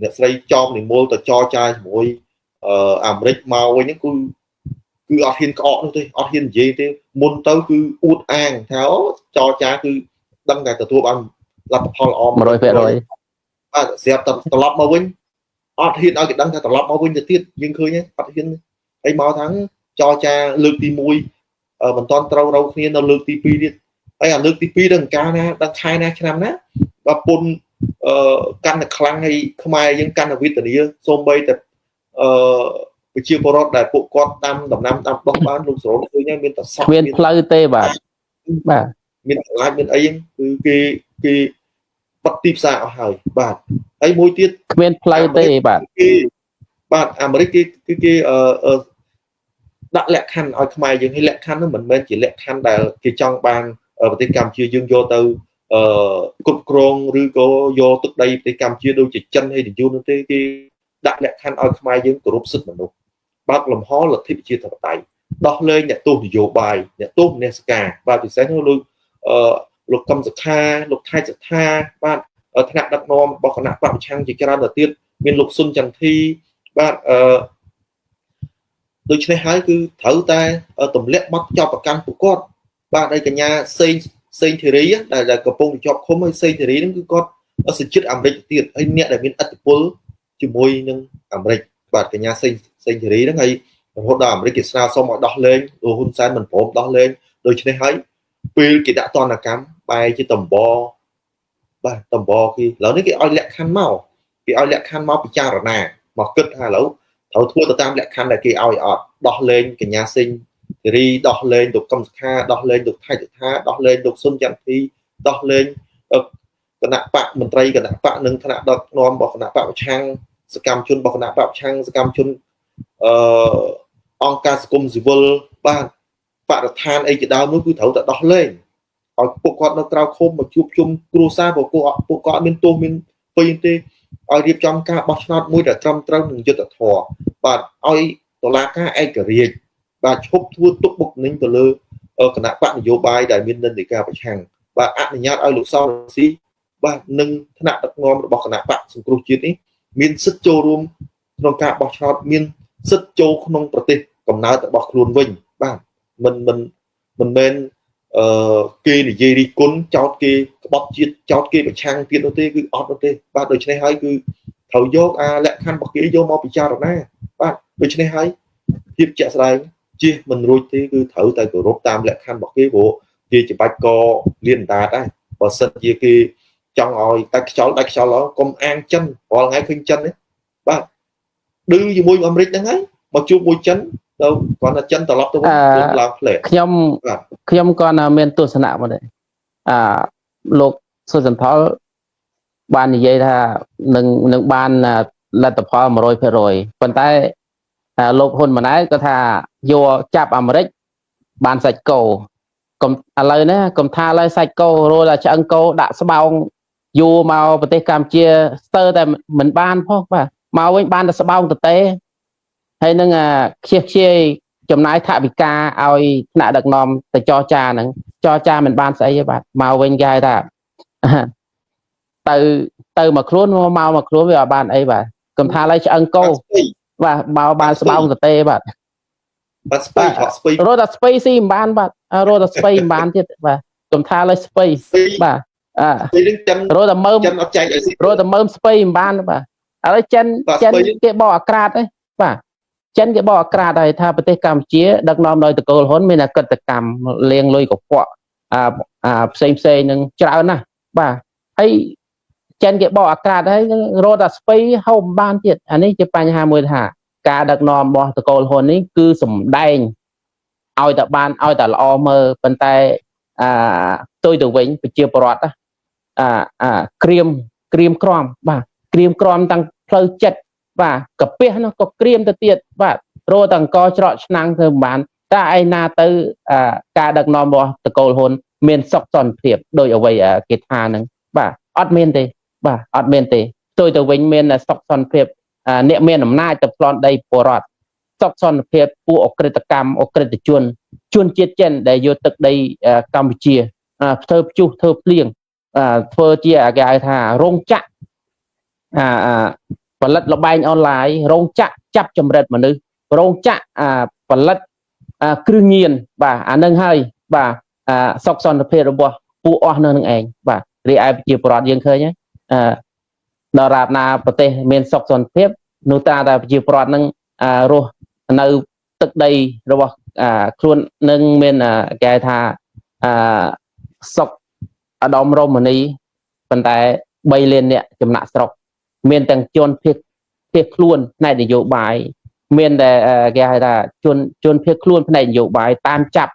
អ្នកស្រីចំនិមលទៅចរចាជាមួយអាមេរិកមកវិញហ្នឹងគឺអត់ហ៊ានក្អកនោះទេអត់ហ៊ាននិយាយទេមុនទៅគឺអួតអាងថាចរចាគឺដឹងតែទទួលបាន លទ្ធផលល្អ 100% បាទស្រាប់តែត្រឡប់មកវិញអត់ហ៊ានឲ្យគេដឹងថាត្រឡប់មកវិញទៅទៀតយើងឃើញអត់ហ៊ានហើយមកថាចរចាលើកទី1មិនតាន់ត្រូវរកគ្នានៅលើកទី2ទៀតហើយអាលើកទី2ដឹងកាលណាដឹងខែណាឆ្នាំណាបើពុនកាន់តែខ្លាំងហើយខ្មែរយើងកាន់តែវេទនាសូម្បីតែប្រជាពលរដ្ឋដែលពួកគាត់ដាំដំណាំដាំដុះបានលោកសរងឃើញហើយមានតែសក់មានផ្លូវទេបាទបាទ មានតម្លៃមានអីហ្នឹងគឺគេបិទទីផ្សារអស់ហើយបាទហើយមួយទៀត គ្មានផ្លូវទេបាទ គេបាទអាមេរិកគេដាក់លក្ខខណ្ឌឲ្យខ្មែរយើងឲ្យលក្ខខណ្ឌនោះមិនមែនជាលក្ខខណ្ឌដែលគេចង់បានប្រទេសកម្ពុជាយើងយកទៅគ្រប់គ្រងឬក៏យកទឹកដីប្រទេសកម្ពុជាដូចជាចិនហើយទៅយូរនោះទេគេដាក់លក្ខខណ្ឌឲ្យខ្មែរយើងគោរពសិទ្ធិមនុស្សបើកលំហលទ្ធិប្រជាធិបតេយ្យដោះលែងអ្នកទោសនយោបាយអ្នកទោសមនសិការបាទពិសេសនោះលោកកឹមសុខាលោកថៃសថាបាទថ្នាក់ដឹកនាំរបស់គណៈបព្វប្រឆាំងជាច្រើនទៅទៀតមានលោកស៊ុនចន្ទធីបាទដូច្នេះហើយគឺត្រូវតែទម្លាក់បទចោទប្រកាន់ពួកគាត់បាទហើយកញ្ញាសេងធីរីដែលកំពុងជាប់ឃុំហើយសេងធីរីហ្នឹងគឺគាត់សញ្ជាតិអាមេរិកទៀតហើយអ្នកដែលមានឥទ្ធិពលជាមួយនឹងអាមេរិកបាទកញ្ញាសេងធីរីហ្នឹងហើយរហូតដល់អាមេរិកគេស្នើសុំឲ្យដោះលែងលោកហ៊ុនសែនមិនព្រមដោះលែងដូច្នេះហើយពេលគេដាក់ទណ្ឌកម្មបែរជាតំបបាទតំបគេឥឡូវនេះគេឲ្យលក្ខខណ្ឌមកគេឲ្យលក្ខខណ្ឌមកពិចារណាមកគិតថាឥឡូវត្រូវធ្វើទៅតាមលក្ខខណ្ឌដែលគេឲ្យអត់ដោះលែងកញ្ញាសេងធីរីដោះលែងលោកកឹមសុខាដោះលែងលោកថៃសថាដោះលែងលោកស៊ុនចន្ទធីដោះលែងគណៈបកមន្ត្រីគណៈបកនិងថ្នាក់ដឹកនាំរបស់គណៈបកប្រឆាំងសកម្មជនរបស់គណៈបកប្រឆាំងសកម្មជនអង្គការសង្គមស៊ីវិលបាទបរិស្ថានអីជាដើមនោះគឺត្រូវតែដោះលែងឲ្យពួកគាត់នៅក្រៅឃុំមកជួបជុំគ្រួសារពួកគាត់អត់មានទោសមានពេញទេឲ្យរៀបចំការបោះឆ្នោតមួយដែលត្រឹមត្រូវនឹងយុត្តិធម៌បាទឲ្យតុលាការឯករាជ្យបាទឈប់ធ្វើទុកបុកម្នេញទៅលើគណៈបកនយោបាយដែលមាននិន្នាការប្រឆាំងបាទអនុញ្ញាតឲ្យលោកសរស៊ីបាទនិងថ្នាក់ដឹកនាំរបស់គណៈបកសង្គ្រោះជាតិនេះមានសិទ្ធិចូលរួមក្នុងការបោះឆ្នោតមានសិទ្ធិចូលក្នុងប្រទេសកំណើតរបស់ខ្លួនវិញបាទមិនមែនគេនិយាយរិះគន់ចោតគេក្បត់ជាតិចោតគេប្រឆាំងទៀតនោះទេគឺអត់នោះទេបាទដូច្នេះហើយគឺត្រូវយកអាលក្ខខណ្ឌរបស់គេយកមកពិចារណាបាទដូច្នេះហើយភាពជាក់ស្ដែងជិះមិនរួចទេគឺត្រូវតែគោរពតាមលក្ខខណ្ឌរបស់គេព្រោះគេច្បាច់កលៀនដាតដែរបើសិនជាគេចង់ឲ្យតែខ្យល់កុំអាងចិនរាល់ថ្ងៃឃើញចិនទេបាទឌឺជាមួយអាមេរិកហ្នឹងហើយមកជួបមួយចិនទៅគាត់ថាចិនត្រឡប់ទៅវិញឡើងផ្លែខ្ញុំគាត់មានទស្សនៈមកដែរលោកសុសន្ធលបាននិយាយថានឹងបានលទ្ធផល 100% ប៉ុន្តែលោកហ៊ុនម៉ាណែតក៏ថាយកចាប់អាមេរិកបានសាច់គោកុំឥឡូវនេះកុំថាឡើយសាច់គោរលឆ្អឹងគោដាក់ស្បោងយូរមកប្រទេសកម្ពុជាស្ទើរតែមិនបានផងបាទមកវិញបានតែស្បោងទៅទេហើយនឹងខ្ជិះចំណាយថវិកាឲ្យថ្នាក់ដឹកនាំទៅចរចាហ្នឹងចរចាមិនបានស្អីទេបាទមកវិញគេហៅថាទៅមកខ្លួនមកខ្លួនវាអត់បានអីបាទកុំថាឡើយឆ្អឹងគោបាទមកបានស្បោងទៅទេបាទស្ពៃរត់តែស្ពៃស៊ីមិនបានបាទរត់តែស្ពៃមិនបានទៀតបាទកុំថាឡើយស្ពៃបាទនឹងចិនរត់តែមើមចិនអត់ចែកឲ្យស៊ីរត់តែមើមស្ពៃមិនបានបាទឥឡូវចិនគេបោកអាក្រាតទេបាទចិនគេបោកអាក្រាតហើយថាប្រទេសកម្ពុជាដឹកនាំដោយតកូលហ៊ុនមានអកតកម្មលាងលុយកខ្វក់ផ្សេងនឹងច្រើនណាស់បាទហើយចិនគេបោកអាក្រាតហើយរត់តែស្ពៃហូបមិនបានទៀតអានេះជាបញ្ហាមួយថាការដឹកនាំរបស់តកូលហ៊ុននេះគឺសំដែងឲ្យតែបានឲ្យតែល្អមើលប៉ុន្តែផ្ទុយទៅវិញប្រជាពលរដ្ឋក្រៀមក្រំបាទក្រៀមក្រំតាំងផ្លូវចិត្តបាទកាពះនោះក៏ក្រៀមទៅទៀតបាទរត់តែអង្គច្រកឆ្នាំងធ្វើមិនបានតែឯណាទៅការដឹកនាំរបស់តកូលហ៊ុនមានសុខសន្តិភាពដោយអ្វីគេថាហ្នឹងបាទអត់មានទេបាទអត់មានទេផ្ទុយទៅវិញមានសុខសន្តិភាពអ្នកមានអំណាចទៅប្លន់ដីពលរដ្ឋសុខសន្តិភាពពួកអក្រិតកម្មអក្រិតជនជាតិចិនដែលយកទឹកដីកម្ពុជាធ្វើព្យុះធ្វើភ្លៀងធ្វើជាគេហៅថារោងចក្រផលិតលបែងអនឡាញរោងចក្រចាប់ចម្រិតមនុស្សរោងចក្រផលិតគ្រឿងញៀនបាទអានឹងហើយបាទសុខសន្តិភាពរបស់ពួកអស់នៅនឹងឯងបាទ រីឯប្រជាពលរដ្ឋយើងឃើញដរាបណាប្រទេសមានសុខសន្តិភាពនោះតាតែប្រជាពលរដ្ឋនឹងរស់នៅទឹកដីរបស់ខ្លួននឹងមានគេថាសុខឧត្តមរមនីប៉ុន្តែ3លានអ្នកចំណាក់ស្រុកមានទាំងជនភៀសខ្លួនផ្នែកនយោបាយមានតែគេហៅថាជនភៀសខ្លួនផ្នែកនយោបាយតាមចាប់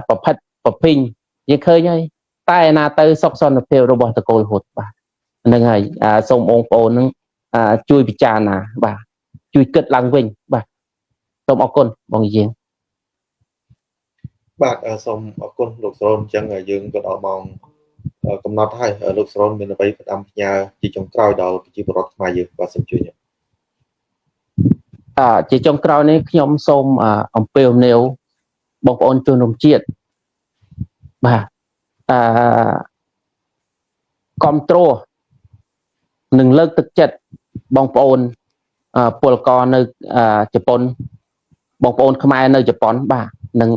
ប្រភេទប្រភេទយើងឃើញហើយតែណាទៅសុខសន្តិភាពរបស់តកូលហូតបាទហ្នឹងហើយសូមបងប្អូននឹងជួយពិចារណាបាទជួយគិតឡើងវិញបាទសូមអរគុណបងយាងបាទសូមអរគុណលោកស្រនអញ្ចឹងយើងក៏ដល់ម៉ោងកំណត់ហើយលោកស្រនមានអ្វីផ្ដាំផ្ញើជាចុងក្រោយដល់ប្រជាពលរដ្ឋខ្មែរយើងបាទសូមជួយជាចុងក្រោយនេះខ្ញុំសូមអំពាវនាវបងប្អូនជនរួមជាតិបាទគ្រប់គ្រងនិងលើកទឹកចិត្តបងប្អូនពលករនៅជប៉ុនបងប្អូនខ្មែរនៅជប៉ុនបាទនឹង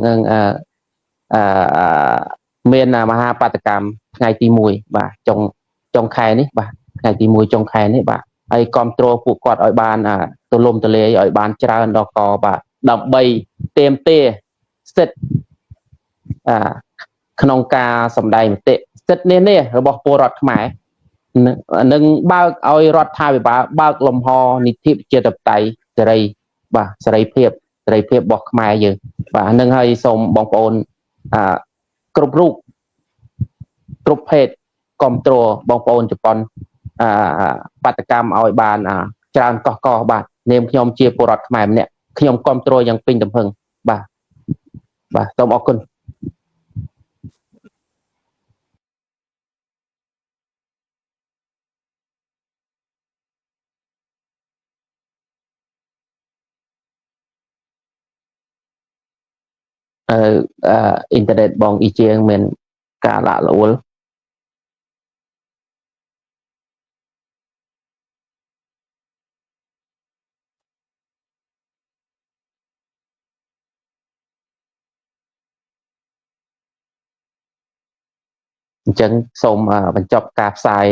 មានមហាបាតកម្មថ្ងៃទី1បាទចុងខែនេះបាទថ្ងៃទី1ចុងខែនេះបាទហើយគ្រប់គ្រងពួកគាត់ឲ្យបានទូលំទូលាយឲ្យបានច្រើនដល់កបាទដើម្បីទាមទារសិទ្ធិក្នុងការសម្ដែងមតិសិទ្ធិនេះរបស់ពលរដ្ឋខ្មែរនឹងបើកឲ្យរដ្ឋាភិបាលបើកលំហនីតិប្រជាធិបតេយ្យសេរីបាទសេរីភាពរបស់ខ្មែរយើងបាទនឹងហើយសូមបងប្អូនគ្រប់រូបគ្រប់ភេទគ្រប់គ្រងបងប្អូនជប៉ុនបាតកម្មឲ្យបានច្រើនកកបាទនាមខ្ញុំជាពលរដ្ឋខ្មែរម្នាក់ខ្ញុំគ្រប់គ្រងយ៉ាងពេញទំហឹងបាទសូមអរគុណអ៊ីនធឺណិតបងអ៊ីជាងមានការលាក់លួលអញ្ចឹងសូមបញ្ចប់ការផ្សាយ